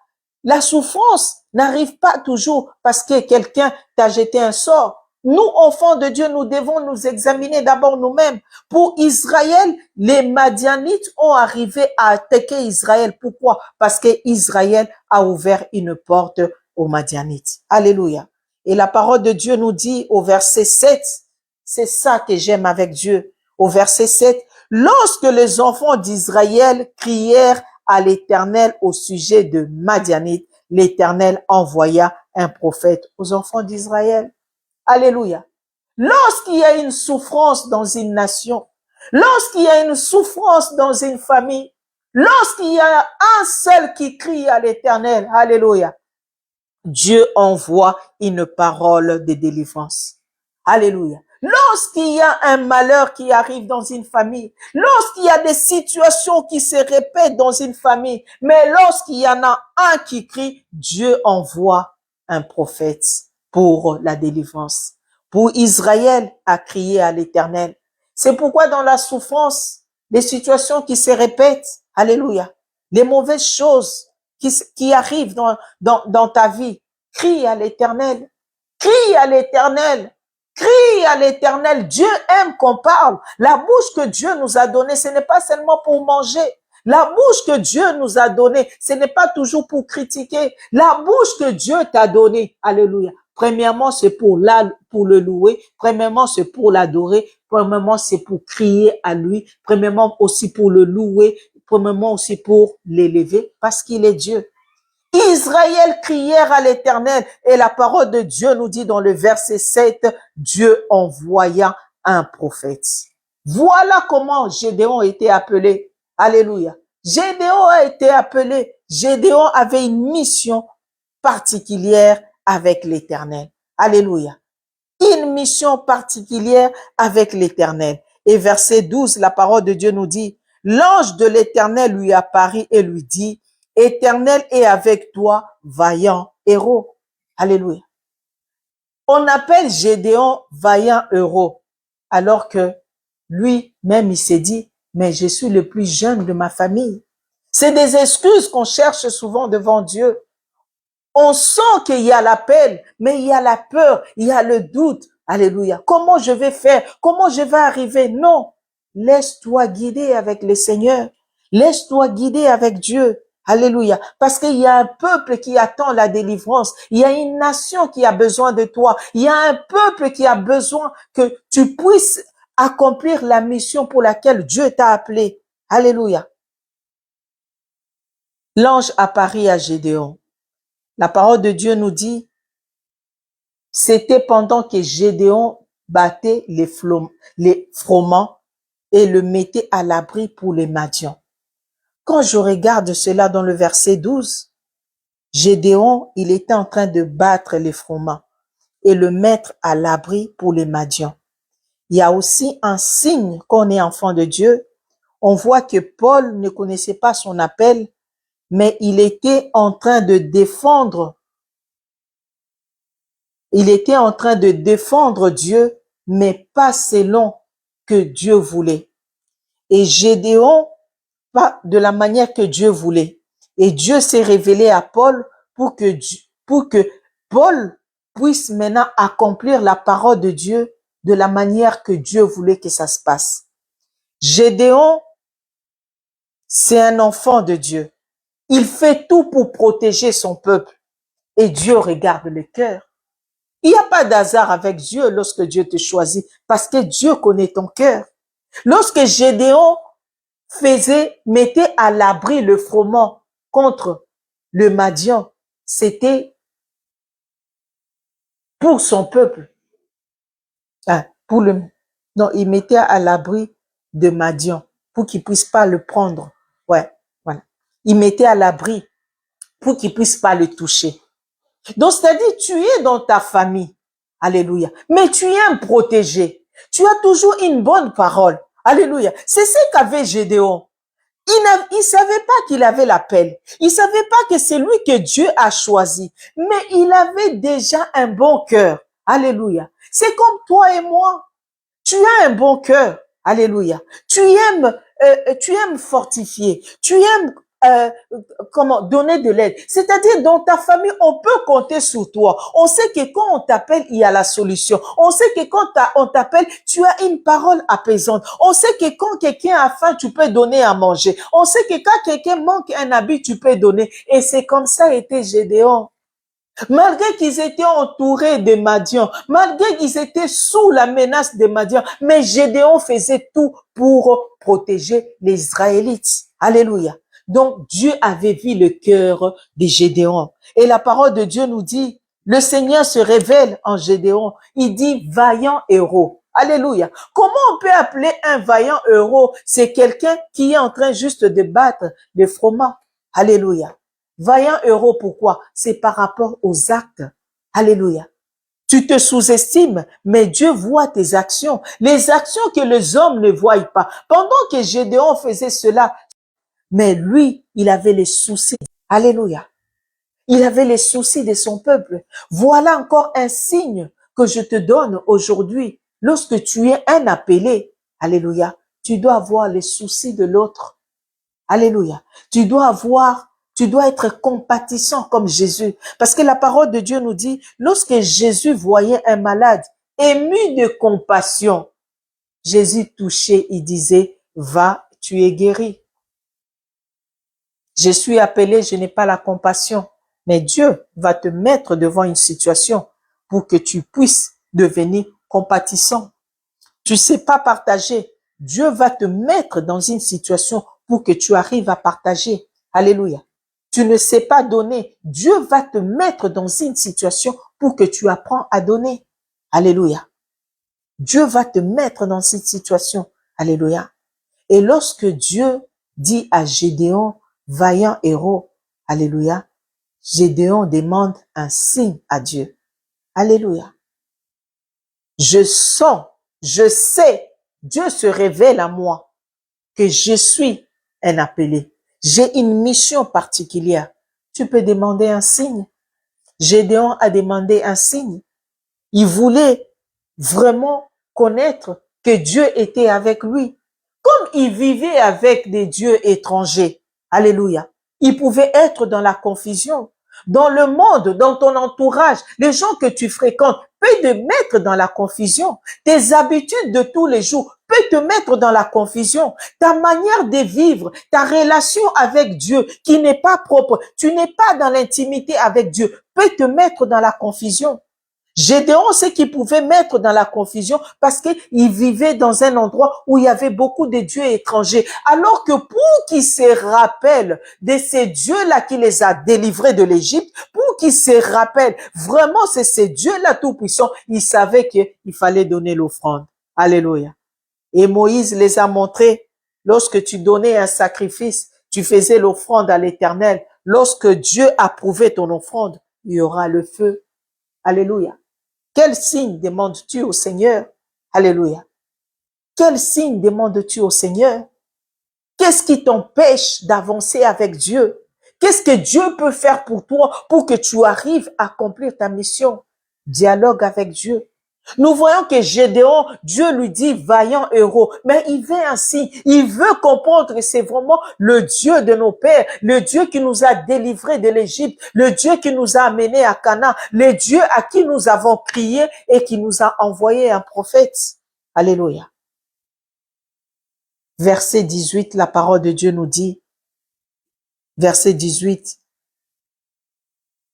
La souffrance n'arrive pas toujours parce que quelqu'un t'a jeté un sort. Nous, enfants de Dieu, nous devons nous examiner d'abord nous-mêmes. Pour Israël, les Madianites ont arrivé à attaquer Israël. Pourquoi? Parce que Israël a ouvert une porte aux Madianites. Alléluia. Et la parole de Dieu nous dit au verset 7, c'est ça que j'aime avec Dieu. Au verset 7, lorsque les enfants d'Israël crièrent à l'Éternel au sujet de Madianites, l'Éternel envoya un prophète aux enfants d'Israël. Alléluia. Lorsqu'il y a une souffrance dans une nation, lorsqu'il y a une souffrance dans une famille, lorsqu'il y a un seul qui crie à l'Éternel, alléluia, Dieu envoie une parole de délivrance. Alléluia. Lorsqu'il y a un malheur qui arrive dans une famille, lorsqu'il y a des situations qui se répètent dans une famille, mais lorsqu'il y en a un qui crie, Dieu envoie un prophète pour la délivrance. Pour Israël à crier à l'Éternel. C'est pourquoi dans la souffrance, les situations qui se répètent, alléluia, les mauvaises choses qui arrivent dans ta vie, crie à l'Éternel, crie à l'Éternel. Crie à l'Éternel. Dieu aime qu'on parle. La bouche que Dieu nous a donnée, ce n'est pas seulement pour manger. La bouche que Dieu nous a donnée, ce n'est pas toujours pour critiquer. La bouche que Dieu t'a donnée, alléluia. Premièrement, c'est pour le louer. Premièrement, c'est pour l'adorer. Premièrement, c'est pour crier à lui. Premièrement, aussi pour le louer. Premièrement, aussi pour l'élever parce qu'il est Dieu. Israël crièrent à l'Éternel et la parole de Dieu nous dit dans le verset 7, Dieu envoya un prophète. Voilà comment Gédéon était appelé. Alléluia. Gédéon a été appelé. Gédéon avait une mission particulière avec l'Éternel. Alléluia. Une mission particulière avec l'Éternel. Et verset 12, la parole de Dieu nous dit, l'ange de l'Éternel lui apparut et lui dit, Éternel est avec toi, vaillant héros. Alléluia. On appelle Gédéon vaillant héros, alors que lui-même, il s'est dit, mais je suis le plus jeune de ma famille. C'est des excuses qu'on cherche souvent devant Dieu. On sent qu'il y a l'appel, mais il y a la peur, il y a le doute. Alléluia. Comment je vais faire? Comment je vais arriver? Non. Laisse-toi guider avec le Seigneur. Laisse-toi guider avec Dieu. Alléluia. Parce qu'il y a un peuple qui attend la délivrance. Il y a une nation qui a besoin de toi. Il y a un peuple qui a besoin que tu puisses accomplir la mission pour laquelle Dieu t'a appelé. Alléluia. L'ange apparut à Gédéon. La parole de Dieu nous dit, c'était pendant que Gédéon battait les froment et le mettait à l'abri pour les Madians. Quand je regarde cela dans le verset 12, Gédéon, il était en train de battre les froment et le mettre à l'abri pour les Madians. Il y a aussi un signe qu'on est enfant de Dieu. On voit que Paul ne connaissait pas son appel, mais il était en train de défendre. Il était en train de défendre Dieu, mais pas selon que Dieu voulait. Et Gédéon, pas de la manière que Dieu voulait. Et Dieu s'est révélé à Paul pour que Paul puisse maintenant accomplir la parole de Dieu de la manière que Dieu voulait que ça se passe. Gédéon, c'est un enfant de Dieu. Il fait tout pour protéger son peuple. Et Dieu regarde le cœur. Il n'y a pas d'hasard avec Dieu lorsque Dieu te choisit, parce que Dieu connaît ton cœur. Lorsque Gédéon mettait à l'abri le froment contre le Madian, c'était pour son peuple. Non, il mettait à l'abri de Madian pour qu'il puisse pas le prendre. Ouais, voilà. Il mettait à l'abri pour qu'il puisse pas le toucher. Donc, c'est-à-dire, tu es dans ta famille. Alléluia. Mais tu es un protégé. Tu as toujours une bonne parole. Alléluia. C'est ce qu'avait Gédéon. Il savait pas qu'il avait l'appel. Il savait pas que c'est lui que Dieu a choisi. Mais il avait déjà un bon cœur. Alléluia. C'est comme toi et moi. Tu as un bon cœur. Alléluia. Tu aimes fortifier. Tu aimes donner de l'aide. C'est-à-dire, dans ta famille, on peut compter sur toi. On sait que quand on t'appelle, il y a la solution. On sait que quand on t'appelle, tu as une parole apaisante. On sait que quand quelqu'un a faim, tu peux donner à manger. On sait que quand quelqu'un manque un habit, tu peux donner. Et c'est comme ça était Gédéon. Malgré qu'ils étaient entourés de Madian, malgré qu'ils étaient sous la menace de Madian, mais Gédéon faisait tout pour protéger les Israélites. Alléluia. Donc, Dieu avait vu le cœur de Gédéon. Et la parole de Dieu nous dit, le Seigneur se révèle en Gédéon. Il dit, vaillant héros. Alléluia. Comment on peut appeler un vaillant héros? C'est quelqu'un qui est en train juste de battre les froment. Alléluia. Vaillant héros, pourquoi? C'est par rapport aux actes. Alléluia. Tu te sous-estimes, mais Dieu voit tes actions. Les actions que les hommes ne voient pas. Pendant que Gédéon faisait cela, mais lui, il avait les soucis. Alléluia. Il avait les soucis de son peuple. Voilà encore un signe que je te donne aujourd'hui. Lorsque tu es un appelé, alléluia, tu dois avoir les soucis de l'autre. Alléluia. Tu dois être compatissant comme Jésus. Parce que la parole de Dieu nous dit, lorsque Jésus voyait un malade, ému de compassion, Jésus touchait, il disait, va, tu es guéri. Je suis appelé, je n'ai pas la compassion. Mais Dieu va te mettre devant une situation pour que tu puisses devenir compatissant. Tu sais pas partager. Dieu va te mettre dans une situation pour que tu arrives à partager. Alléluia. Tu ne sais pas donner. Dieu va te mettre dans une situation pour que tu apprends à donner. Alléluia. Dieu va te mettre dans cette situation. Alléluia. Et lorsque Dieu dit à Gédéon, vaillant héros, alléluia, Gédéon demande un signe à Dieu. Alléluia. Je sens, je sais, Dieu se révèle à moi que je suis un appelé. J'ai une mission particulière. Tu peux demander un signe. Gédéon a demandé un signe. Il voulait vraiment connaître que Dieu était avec lui. Comme il vivait avec des dieux étrangers, alléluia, il pouvait être dans la confusion. Dans le monde, dans ton entourage, les gens que tu fréquentes peuvent te mettre dans la confusion. Tes habitudes de tous les jours peuvent te mettre dans la confusion. Ta manière de vivre, ta relation avec Dieu qui n'est pas propre, tu n'es pas dans l'intimité avec Dieu, peut te mettre dans la confusion. Gédéon, c'est qu'il pouvait mettre dans la confusion parce qu'il vivait dans un endroit où il y avait beaucoup de dieux étrangers. Alors que pour qu'il se rappelle de ces dieux-là qui les a délivrés de l'Égypte, pour qu'il se rappelle vraiment c'est ces dieux-là tout-puissants, il savait qu'il fallait donner l'offrande. Alléluia. Et Moïse les a montrés. Lorsque tu donnais un sacrifice, tu faisais l'offrande à l'Éternel. Lorsque Dieu approuvait ton offrande, il y aura le feu. Alléluia. Quel signe demandes-tu au Seigneur? Alléluia. Quel signe demandes-tu au Seigneur? Qu'est-ce qui t'empêche d'avancer avec Dieu? Qu'est-ce que Dieu peut faire pour toi pour que tu arrives à accomplir ta mission? Dialogue avec Dieu. Nous voyons que Gédéon, Dieu lui dit vaillant héros, mais il veut un signe, il veut comprendre que c'est vraiment le Dieu de nos pères, le Dieu qui nous a délivrés de l'Égypte, le Dieu qui nous a amenés à Canaan, le Dieu à qui nous avons prié et qui nous a envoyé un prophète. Alléluia. Verset 18, la parole de Dieu nous dit, verset 18,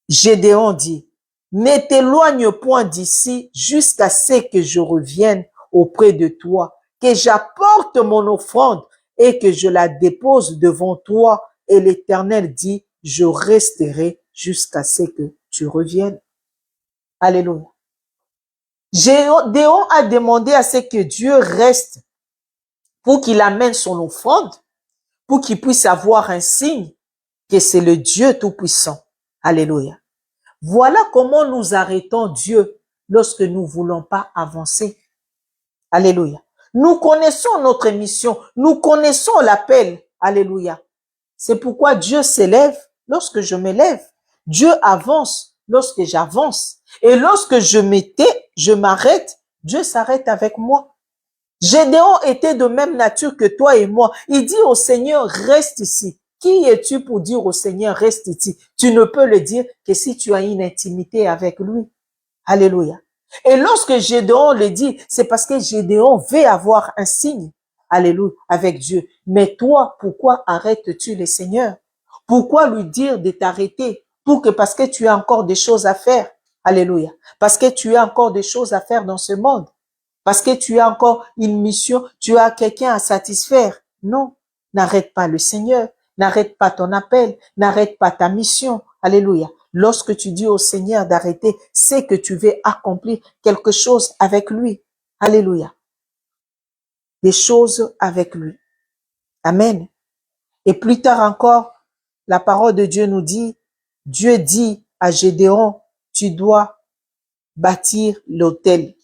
Gédéon dit, ne t'éloigne point d'ici jusqu'à ce que je revienne auprès de toi, que j'apporte mon offrande et que je la dépose devant toi. Et l'Éternel dit, je resterai jusqu'à ce que tu reviennes. Alléluia. Gédéon a demandé à ce que Dieu reste pour qu'il amène son offrande, pour qu'il puisse avoir un signe que c'est le Dieu Tout-Puissant. Alléluia. Voilà comment nous arrêtons Dieu lorsque nous ne voulons pas avancer. Alléluia. Nous connaissons notre mission, nous connaissons l'appel. Alléluia. C'est pourquoi Dieu s'élève lorsque je m'élève. Dieu avance lorsque j'avance. Et lorsque je m'étais, je m'arrête, Dieu s'arrête avec moi. Gédéon était de même nature que toi et moi. Il dit au Seigneur, reste ici. Qui es-tu pour dire au Seigneur, reste ici? Tu ne peux le dire que si tu as une intimité avec lui. Alléluia. Et lorsque Gédéon le dit, c'est parce que Gédéon veut avoir un signe. Alléluia, avec Dieu. Mais toi, pourquoi arrêtes-tu le Seigneur? Pourquoi lui dire de t'arrêter? Parce que tu as encore des choses à faire. Alléluia. Parce que tu as encore des choses à faire dans ce monde. Parce que tu as encore une mission, tu as quelqu'un à satisfaire. Non, n'arrête pas le Seigneur. N'arrête pas ton appel, n'arrête pas ta mission. Alléluia. Lorsque tu dis au Seigneur d'arrêter, c'est que tu veux accomplir quelque chose avec lui. Alléluia. Des choses avec lui. Amen. Et plus tard encore, la parole de Dieu nous dit, Dieu dit à Gédéon, tu dois bâtir l'autel.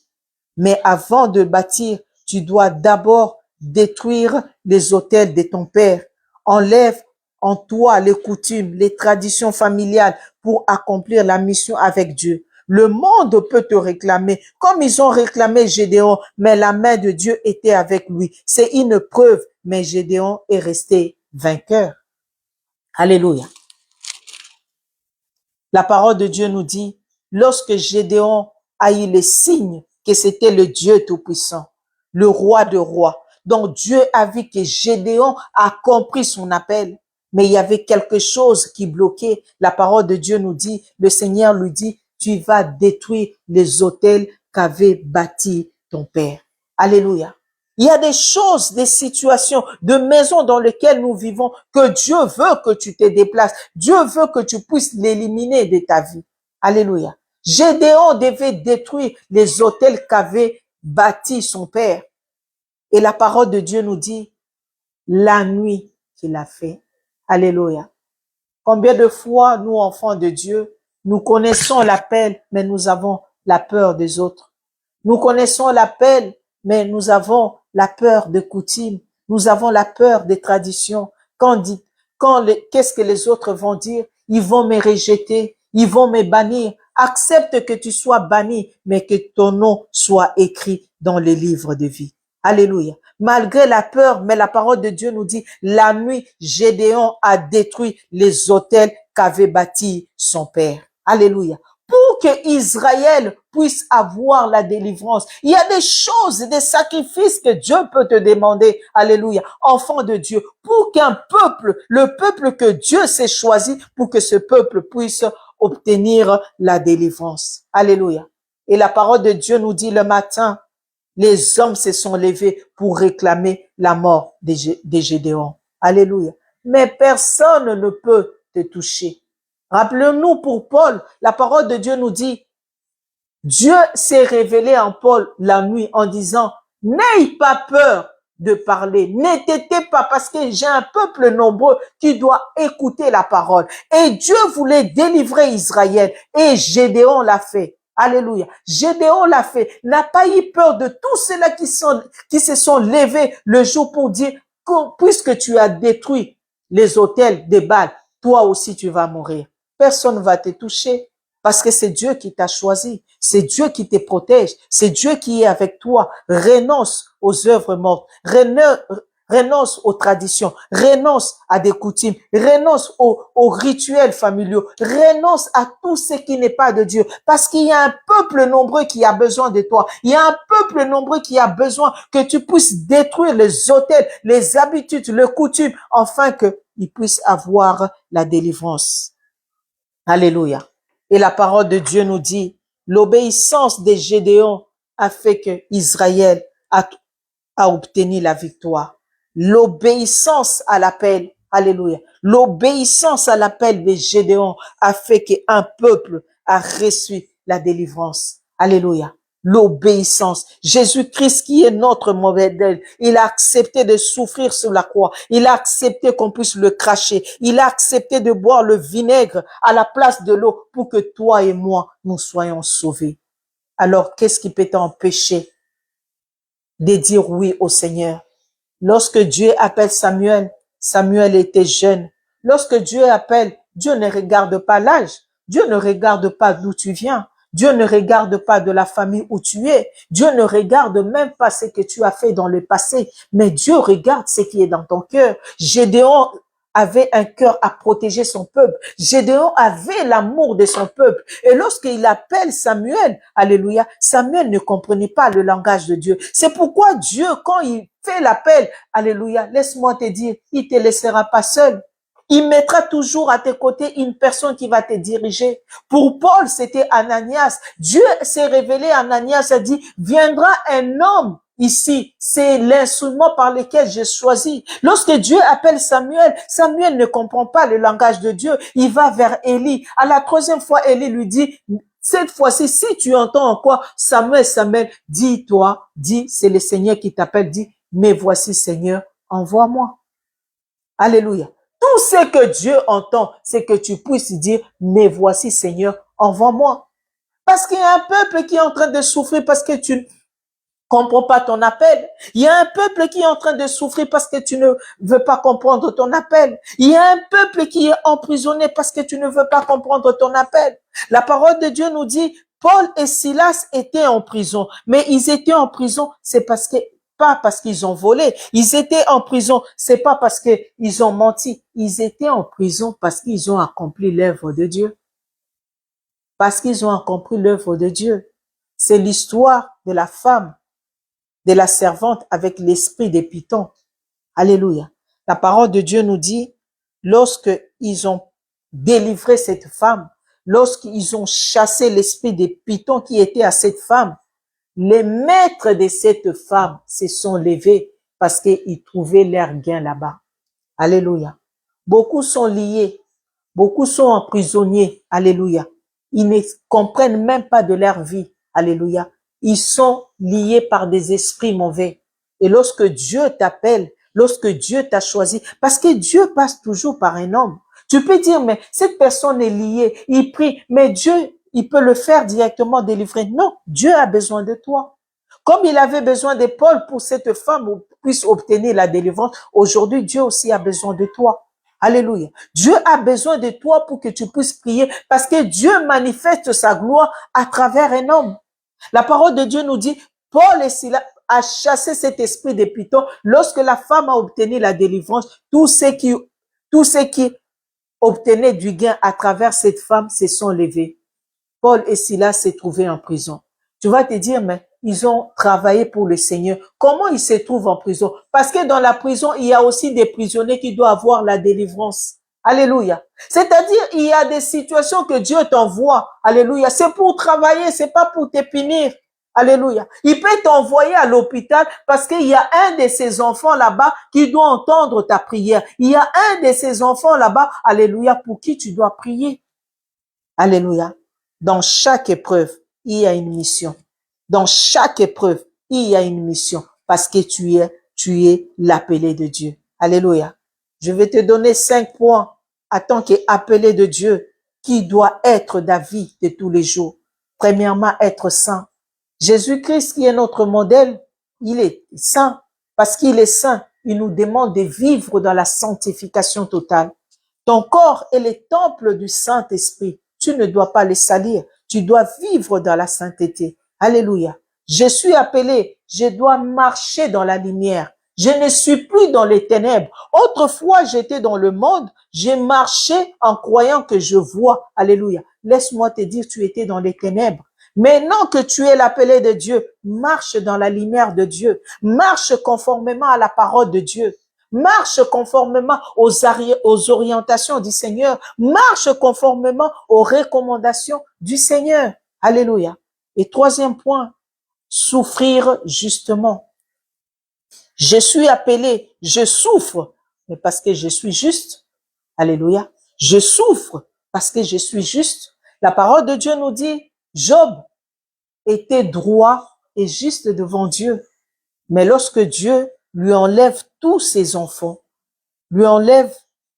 Mais avant de bâtir, tu dois d'abord détruire les autels de ton père. Enlève en toi les coutumes, les traditions familiales pour accomplir la mission avec Dieu. Le monde peut te réclamer, comme ils ont réclamé Gédéon, mais la main de Dieu était avec lui. C'est une preuve, mais Gédéon est resté vainqueur. Alléluia. La parole de Dieu nous dit, lorsque Gédéon a eu les signes que c'était le Dieu Tout-Puissant, le roi de rois, donc Dieu a vu que Gédéon a compris son appel. mais il y avait quelque chose qui bloquait. La parole de Dieu nous dit, le Seigneur lui dit, tu vas détruire les autels qu'avait bâti ton père. Alléluia. Il y a des choses, des situations, de maisons dans lesquelles nous vivons que Dieu veut que tu te déplaces. Dieu veut que tu puisses l'éliminer de ta vie. Alléluia. Gédéon devait détruire les autels qu'avait bâti son père. Et la parole de Dieu nous dit, la nuit qu'il a fait. Alléluia. Combien de fois, nous, enfants de Dieu, nous connaissons l'appel, mais nous avons la peur des autres. Nous connaissons l'appel, mais nous avons la peur des coutumes. Nous avons la peur des traditions. Qu'est-ce que les autres vont dire? Ils vont me rejeter. Ils vont me bannir. Accepte que tu sois banni, mais que ton nom soit écrit dans les livres de vie. Alléluia. Malgré la peur, mais la parole de Dieu nous dit, la nuit, Gédéon a détruit les autels qu'avait bâti son père. Alléluia. Pour que Israël puisse avoir la délivrance, il y a des choses, des sacrifices que Dieu peut te demander. Alléluia. Enfant de Dieu, pour qu'un peuple, le peuple que Dieu s'est choisi, pour que ce peuple puisse obtenir la délivrance. Alléluia. Et la parole de Dieu nous dit le matin, les hommes se sont levés pour réclamer la mort de Gédéon. Alléluia. Mais personne ne peut te toucher. Rappelons-nous pour Paul, la parole de Dieu nous dit, Dieu s'est révélé en Paul la nuit en disant, n'aie pas peur de parler, ne t'étais pas parce que j'ai un peuple nombreux qui doit écouter la parole. Et Dieu voulait délivrer Israël et Gédéon l'a fait. Alléluia. Gédéon l'a fait, n'a pas eu peur de tous ceux-là qui se sont levés le jour pour dire, puisque tu as détruit les autels des Baals, toi aussi tu vas mourir. Personne ne va te toucher parce que c'est Dieu qui t'a choisi, c'est Dieu qui te protège, c'est Dieu qui est avec toi. Renonce aux œuvres mortes, renonce aux traditions, renonce à des coutumes, renonce aux rituels familiaux, renonce à tout ce qui n'est pas de Dieu. Parce qu'il y a un peuple nombreux qui a besoin de toi. Il y a un peuple nombreux qui a besoin que tu puisses détruire les autels, les habitudes, les coutumes, afin qu'ils puissent avoir la délivrance. Alléluia. Et la parole de Dieu nous dit, l'obéissance de Gédéon a fait que Israël a obtenu la victoire. L'obéissance à l'appel, alléluia, l'obéissance à l'appel de Gédéon a fait qu'un peuple a reçu la délivrance. Alléluia. L'obéissance. Jésus-Christ qui est notre modèle, il a accepté de souffrir sur la croix. Il a accepté qu'on puisse le cracher. Il a accepté de boire le vinaigre à la place de l'eau pour que toi et moi, nous soyons sauvés. Alors, qu'est-ce qui peut t'empêcher de dire oui au Seigneur? Lorsque Dieu appelle Samuel, Samuel était jeune. Lorsque Dieu appelle, Dieu ne regarde pas l'âge. Dieu ne regarde pas d'où tu viens. Dieu ne regarde pas de la famille où tu es. Dieu ne regarde même pas ce que tu as fait dans le passé. Mais Dieu regarde ce qui est dans ton cœur. Gédéon avait un cœur à protéger son peuple. Gédéon avait l'amour de son peuple. Et lorsqu'il appelle Samuel, alléluia, Samuel ne comprenait pas le langage de Dieu. C'est pourquoi Dieu, quand il fait l'appel, alléluia, laisse-moi te dire, il te laissera pas seul. Il mettra toujours à tes côtés une personne qui va te diriger. Pour Paul, c'était Ananias. Dieu s'est révélé à Ananias, a dit, viendra un homme ici, c'est l'instrument par lequel j'ai choisi. Lorsque Dieu appelle Samuel, Samuel ne comprend pas le langage de Dieu. Il va vers Élie. À la troisième fois, Élie lui dit, cette fois-ci, si tu entends encore Samuel, dis-toi, dis, c'est le Seigneur qui t'appelle, dis, mais voici Seigneur, envoie-moi. Alléluia. Tout ce que Dieu entend, c'est que tu puisses dire, mais voici Seigneur, envoie-moi. Parce qu'il y a un peuple qui est en train de souffrir parce que tu comprends pas ton appel. Il y a un peuple qui est en train de souffrir parce que tu ne veux pas comprendre ton appel. Il y a un peuple qui est emprisonné parce que tu ne veux pas comprendre ton appel. La parole de Dieu nous dit, Paul et Silas étaient en prison, mais ils étaient en prison, c'est pas parce qu'ils ont volé. Ils étaient en prison, c'est pas parce qu'ils ont menti. Ils étaient en prison parce qu'ils ont accompli l'œuvre de Dieu. Parce qu'ils ont accompli l'œuvre de Dieu. C'est l'histoire de la femme, de la servante avec l'esprit des pitons. Alléluia. La parole de Dieu nous dit, lorsqu'ils ont délivré cette femme, lorsqu'ils ont chassé l'esprit des pitons qui était à cette femme, les maîtres de cette femme se sont levés parce qu'ils trouvaient leur gain là-bas. Alléluia. Beaucoup sont liés, beaucoup sont emprisonnés. Alléluia. Ils ne comprennent même pas de leur vie. Alléluia. Ils sont liés par des esprits mauvais. Et lorsque Dieu t'appelle, lorsque Dieu t'a choisi, parce que Dieu passe toujours par un homme. Tu peux dire, mais cette personne est liée, il prie, mais Dieu, il peut le faire directement délivrer. Non, Dieu a besoin de toi. Comme il avait besoin de Paul pour cette femme puisse obtenir la délivrance, aujourd'hui, Dieu aussi a besoin de toi. Alléluia. Dieu a besoin de toi pour que tu puisses prier parce que Dieu manifeste sa gloire à travers un homme. La parole de Dieu nous dit, Paul et Silas a chassé cet esprit de python. Lorsque la femme a obtenu la délivrance, tous ceux qui obtenaient du gain à travers cette femme se sont levés. Paul et Silas s'est trouvés en prison. Tu vas te dire, mais ils ont travaillé pour le Seigneur. Comment ils se trouvent en prison? Parce que dans la prison, il y a aussi des prisonniers qui doivent avoir la délivrance. Alléluia. C'est-à-dire, il y a des situations que Dieu t'envoie. Alléluia. C'est pour travailler, c'est pas pour te punir. Alléluia. Il peut t'envoyer à l'hôpital parce qu'il y a un de ses enfants là-bas qui doit entendre ta prière. Il y a un de ses enfants là-bas, alléluia, pour qui tu dois prier. Alléluia. Dans chaque épreuve, il y a une mission. Dans chaque épreuve, il y a une mission parce que tu es l'appelé de Dieu. Alléluia. Je vais te donner 5 points en tant qu'appelé de Dieu qui doit être ta vie de tous les jours. Premièrement, être saint. Jésus-Christ qui est notre modèle, il est saint parce qu'il est saint. Il nous demande de vivre dans la sanctification totale. Ton corps est le temple du Saint-Esprit. Tu ne dois pas le salir. Tu dois vivre dans la sainteté. Alléluia. Je suis appelé. Je dois marcher dans la lumière. Je ne suis plus dans les ténèbres. Autrefois, j'étais dans le monde. J'ai marché en croyant que je vois. Alléluia. Laisse-moi te dire, tu étais dans les ténèbres. Maintenant que tu es l'appelé de Dieu, marche dans la lumière de Dieu. Marche conformément à la parole de Dieu. Marche conformément aux orientations du Seigneur. Marche conformément aux recommandations du Seigneur. Alléluia. Et troisième point, souffrir justement. Je suis appelé, je souffre, mais parce que je suis juste. Alléluia. Je souffre parce que je suis juste. La parole de Dieu nous dit, Job était droit et juste devant Dieu. Mais lorsque Dieu lui enlève tous ses enfants, lui enlève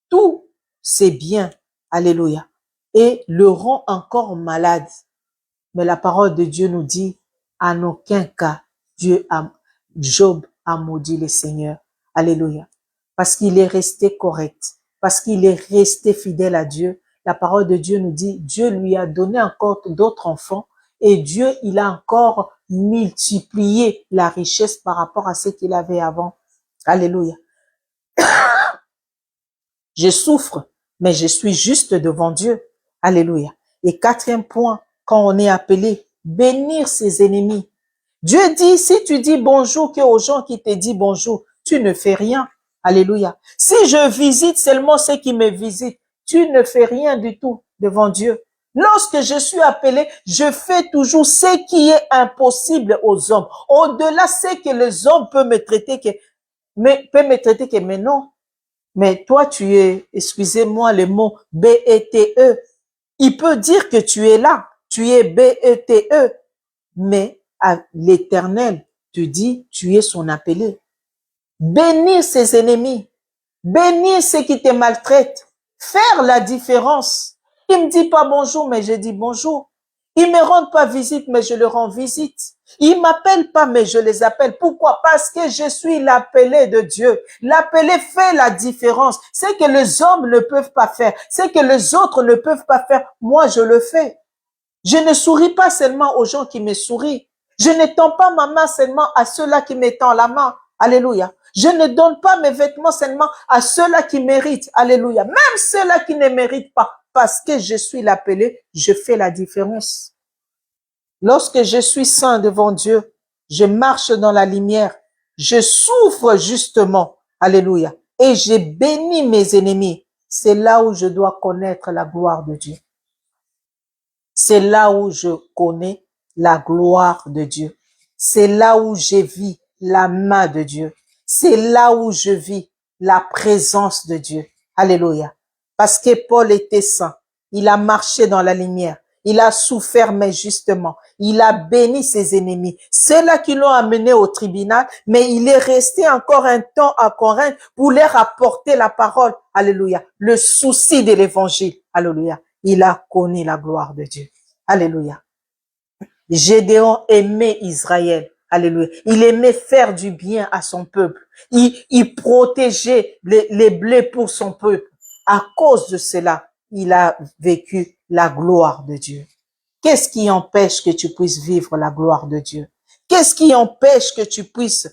tous ses biens, alléluia, et le rend encore malade. Mais la parole de Dieu nous dit, en aucun cas, Job a maudit le Seigneur. Alléluia. Parce qu'il est resté correct, parce qu'il est resté fidèle à Dieu. La parole de Dieu nous dit, Dieu lui a donné encore d'autres enfants et Dieu, il a encore multiplié la richesse par rapport à ce qu'il avait avant. Alléluia. Je souffre, mais je suis juste devant Dieu. Alléluia. Et quatrième point, quand on est appelé, bénir ses ennemis. Dieu dit, si tu dis bonjour aux gens qui te disent bonjour, tu ne fais rien. Alléluia. Si je visite seulement ceux qui me visitent, tu ne fais rien du tout devant Dieu. Lorsque je suis appelé, je fais toujours ce qui est impossible aux hommes. Au-delà, c'est que les hommes peuvent me traiter mais non. Mais toi, tu es, excusez-moi le mot, B-E-T-E. Il peut dire que tu es là, tu es B-E-T-E. Mais à l'Éternel, tu dis, tu es son appelé. Bénir ses ennemis, bénir ceux qui te maltraitent, faire la différence. Il me dit pas bonjour, mais je dis bonjour. Ils me rendent pas visite, mais je leur rends visite. Ils m'appellent pas, mais je les appelle. Pourquoi? Parce que je suis l'appelé de Dieu. L'appelé fait la différence. C'est que les hommes ne peuvent pas faire. C'est que les autres ne peuvent pas faire. Moi, je le fais. Je ne souris pas seulement aux gens qui me sourient. Je ne tends pas ma main seulement à ceux-là qui me tendent la main. Alléluia. Je ne donne pas mes vêtements seulement à ceux-là qui méritent. Alléluia. Même ceux-là qui ne méritent pas. Parce que je suis l'appelé, je fais la différence. Lorsque je suis saint devant Dieu, je marche dans la lumière. Je souffre justement. Alléluia. Et je bénis mes ennemis. c'est là où je dois connaître la gloire de Dieu. C'est là où je connais la gloire de Dieu. C'est là où je vis la main de Dieu. C'est là où je vis la présence de Dieu. Alléluia. Parce que Paul était saint. Il a marché dans la lumière. Il a souffert, mais justement, il a béni ses ennemis. Ceux-là qui l'ont amené au tribunal, mais il est resté encore un temps à Corinthe pour leur apporter la parole. Alléluia. Le souci de l'évangile. Alléluia. Il a connu la gloire de Dieu. Alléluia. Gédéon aimait Israël. Alléluia. Il aimait faire du bien à son peuple. Il protégeait les blés pour son peuple. À cause de cela, il a vécu la gloire de Dieu. Qu'est-ce qui empêche que tu puisses vivre la gloire de Dieu? Qu'est-ce qui empêche que tu puisses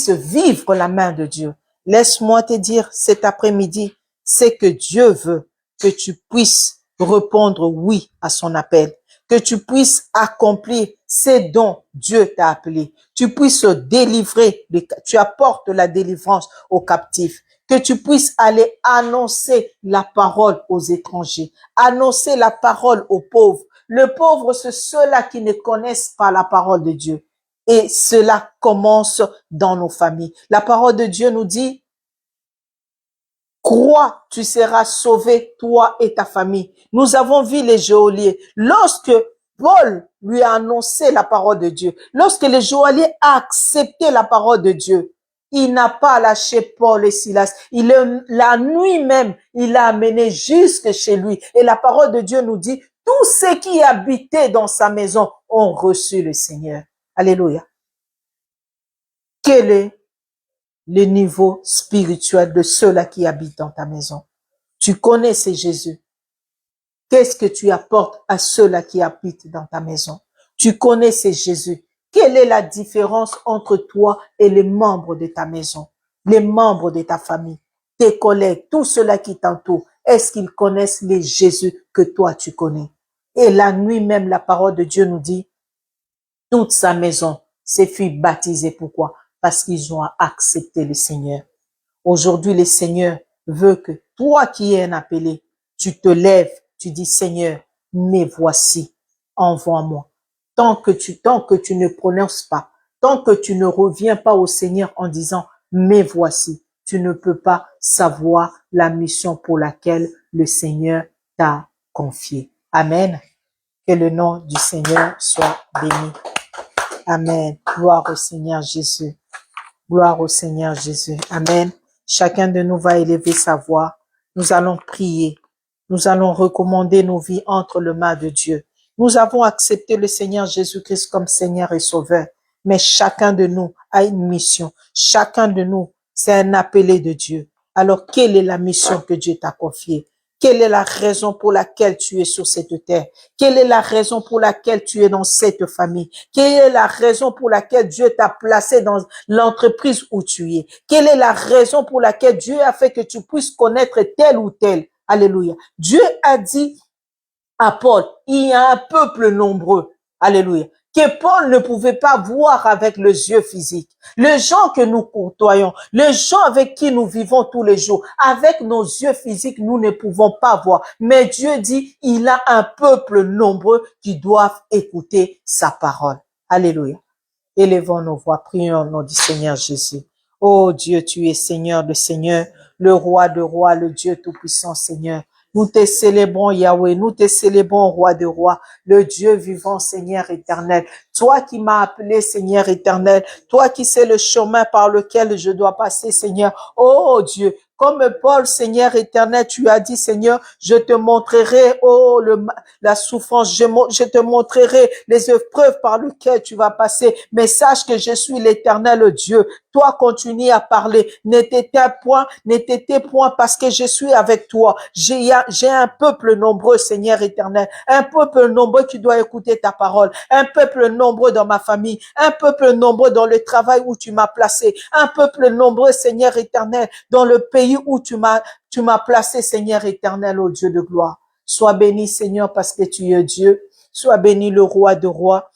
vivre la main de Dieu? Laisse-moi te dire cet après-midi, c'est que Dieu veut que tu puisses répondre oui à son appel, que tu puisses accomplir ce dont Dieu t'a appelé, tu puisses délivrer, tu apportes la délivrance aux captifs, que tu puisses aller annoncer la parole aux étrangers, annoncer la parole aux pauvres. Le pauvre, c'est ceux-là qui ne connaissent pas la parole de Dieu. Et cela commence dans nos familles. La parole de Dieu nous dit, crois, tu seras sauvé, toi et ta famille. Nous avons vu les geôliers. Lorsque Paul lui a annoncé la parole de Dieu, lorsque le geôlier a accepté la parole de Dieu, il n'a pas lâché Paul et Silas. La nuit même, il l'a amené jusque chez lui. Et la parole de Dieu nous dit, tous ceux qui habitaient dans sa maison ont reçu le Seigneur. Alléluia. Quel est le niveau spirituel de ceux-là qui habitent dans ta maison? Tu connais ce Jésus. Qu'est-ce que tu apportes à ceux-là qui habitent dans ta maison? Tu connais ce Jésus. Quelle est la différence entre toi et les membres de ta maison, les membres de ta famille, tes collègues, tous ceux-là qui t'entourent? Est-ce qu'ils connaissent le Jésus que toi tu connais? Et la nuit même, la parole de Dieu nous dit, toute sa maison s'est fait baptiser. Pourquoi? Parce qu'ils ont accepté le Seigneur. Aujourd'hui, le Seigneur veut que toi qui es un appelé, tu te lèves, tu dis, Seigneur, me voici, envoie-moi. Tant que tu ne prononces pas, tant que tu ne reviens pas au Seigneur en disant, me voici, tu ne peux pas savoir la mission pour laquelle le Seigneur t'a confié. Amen. Que le nom du Seigneur soit béni. Amen. Gloire au Seigneur Jésus. Gloire au Seigneur Jésus. Amen. Chacun de nous va élever sa voix. Nous allons prier. Nous allons recommander nos vies entre les mains de Dieu. Nous avons accepté le Seigneur Jésus-Christ comme Seigneur et Sauveur. Mais chacun de nous a une mission. Chacun de nous, c'est un appelé de Dieu. Alors, quelle est la mission que Dieu t'a confiée? Quelle est la raison pour laquelle tu es sur cette terre? Quelle est la raison pour laquelle tu es dans cette famille? Quelle est la raison pour laquelle Dieu t'a placé dans l'entreprise où tu es? Quelle est la raison pour laquelle Dieu a fait que tu puisses connaître tel ou tel? Alléluia. Dieu a dit à Paul, il y a un peuple nombreux. Alléluia. Que Paul ne pouvait pas voir avec les yeux physiques. Les gens que nous côtoyons, les gens avec qui nous vivons tous les jours, avec nos yeux physiques, nous ne pouvons pas voir. Mais Dieu dit, il a un peuple nombreux qui doivent écouter sa parole. Alléluia. Élevons nos voix, prions au nom du Seigneur Jésus. Oh Dieu, tu es Seigneur de Seigneur, le roi de rois, le Dieu tout-puissant Seigneur. Nous te célébrons, Yahweh, nous te célébrons, roi de rois, le Dieu vivant, Seigneur éternel. Toi qui m'as appelé, Seigneur éternel, toi qui sais le chemin par lequel je dois passer, Seigneur. Oh Dieu, comme Paul, Seigneur éternel, tu as dit, Seigneur, je te montrerai, la souffrance, je te montrerai les épreuves par lesquelles tu vas passer. Mais sache que je suis l'éternel Dieu. Toi, continue à parler. Ne t'étais point parce que je suis avec toi. J'ai un peuple nombreux, Seigneur éternel. Un peuple nombreux qui doit écouter ta parole. Un peuple nombreux dans ma famille. Un peuple nombreux dans le travail où tu m'as placé. Un peuple nombreux, Seigneur éternel, dans le pays où tu m'as placé, Seigneur éternel, ô Dieu de gloire. Sois béni, Seigneur, parce que tu es Dieu. Sois béni, le roi de rois.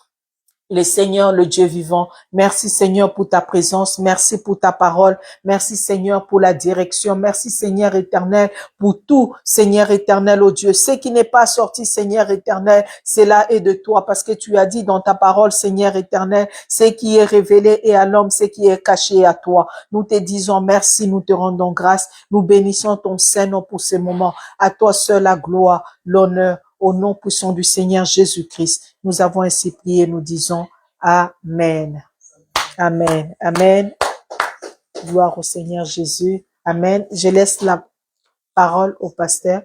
le Seigneur, le Dieu vivant. Merci Seigneur pour ta présence. Merci pour ta parole. Merci Seigneur pour la direction. Merci Seigneur éternel pour tout, Seigneur éternel, oh Dieu. Ce qui n'est pas sorti, Seigneur éternel, cela est de toi parce que tu as dit dans ta parole, Seigneur éternel, ce qui est révélé est à l'homme, ce qui est caché à toi. Nous te disons merci, nous te rendons grâce. Nous bénissons ton Saint-Nom pour ces moments. À toi seul la gloire, l'honneur, au nom puissant du Seigneur Jésus-Christ. Nous avons ainsi prié, nous disons Amen. Amen. Amen. Gloire au Seigneur Jésus. Amen. Je laisse la parole au pasteur.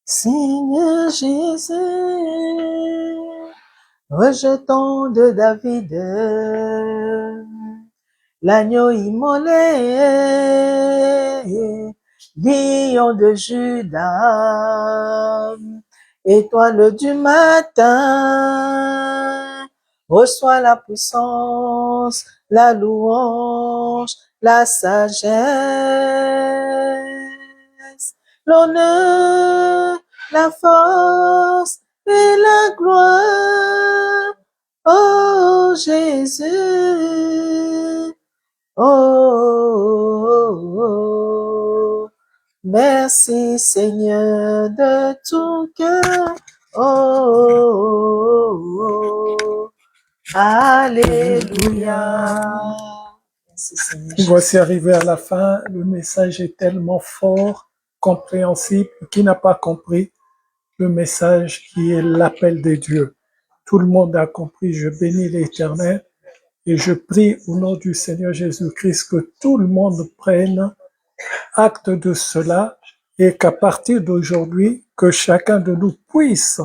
Seigneur Jésus, rejeton de David, l'agneau immolé, lion de Juda, étoile du matin, reçois la puissance, la louange, la sagesse, l'honneur, la force et la gloire. Oh Jésus, oh, merci Seigneur de tout cœur. Oh, alléluia. Merci Seigneur. Voici arrivé à la fin. Le message est tellement fort, compréhensible. Qui n'a pas compris le message qui est l'appel de Dieu? Tout le monde a compris. Je bénis l'Éternel et je prie au nom du Seigneur Jésus-Christ que tout le monde prenne acte de cela et qu'à partir d'aujourd'hui, que chacun de nous puisse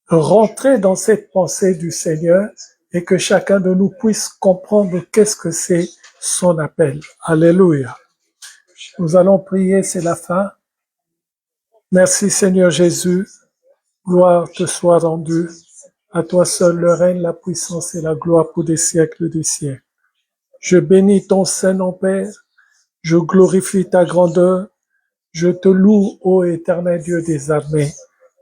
rentrer dans cette pensée du Seigneur et que chacun de nous puisse comprendre qu'est-ce que c'est son appel. Alléluia. Nous allons prier, c'est la fin. Merci Seigneur Jésus. Gloire te soit rendue. À toi seul le règne, la puissance et la gloire pour des siècles des siècles. Je bénis ton Saint-Nom, Père. Je glorifie ta grandeur. Je te loue, ô éternel Dieu des armées.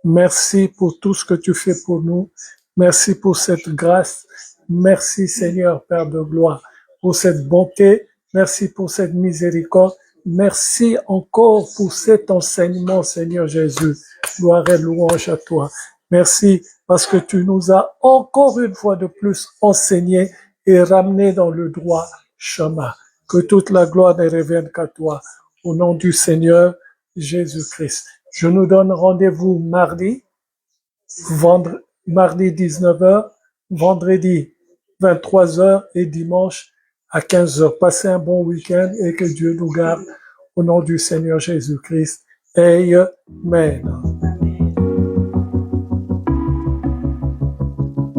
Merci pour tout ce que tu fais pour nous. Merci pour cette grâce. Merci Seigneur, Père de gloire, pour cette bonté. Merci pour cette miséricorde. Merci encore pour cet enseignement, Seigneur Jésus. Gloire et louange à toi. Merci parce que tu nous as encore une fois de plus enseigné et ramené dans le droit chemin. Que toute la gloire ne revienne qu'à toi. Au nom du Seigneur Jésus-Christ. Je nous donne rendez-vous mardi 19h, vendredi 23h et dimanche à 15h. Passez un bon week-end et que Dieu nous garde au nom du Seigneur Jésus-Christ. Amen.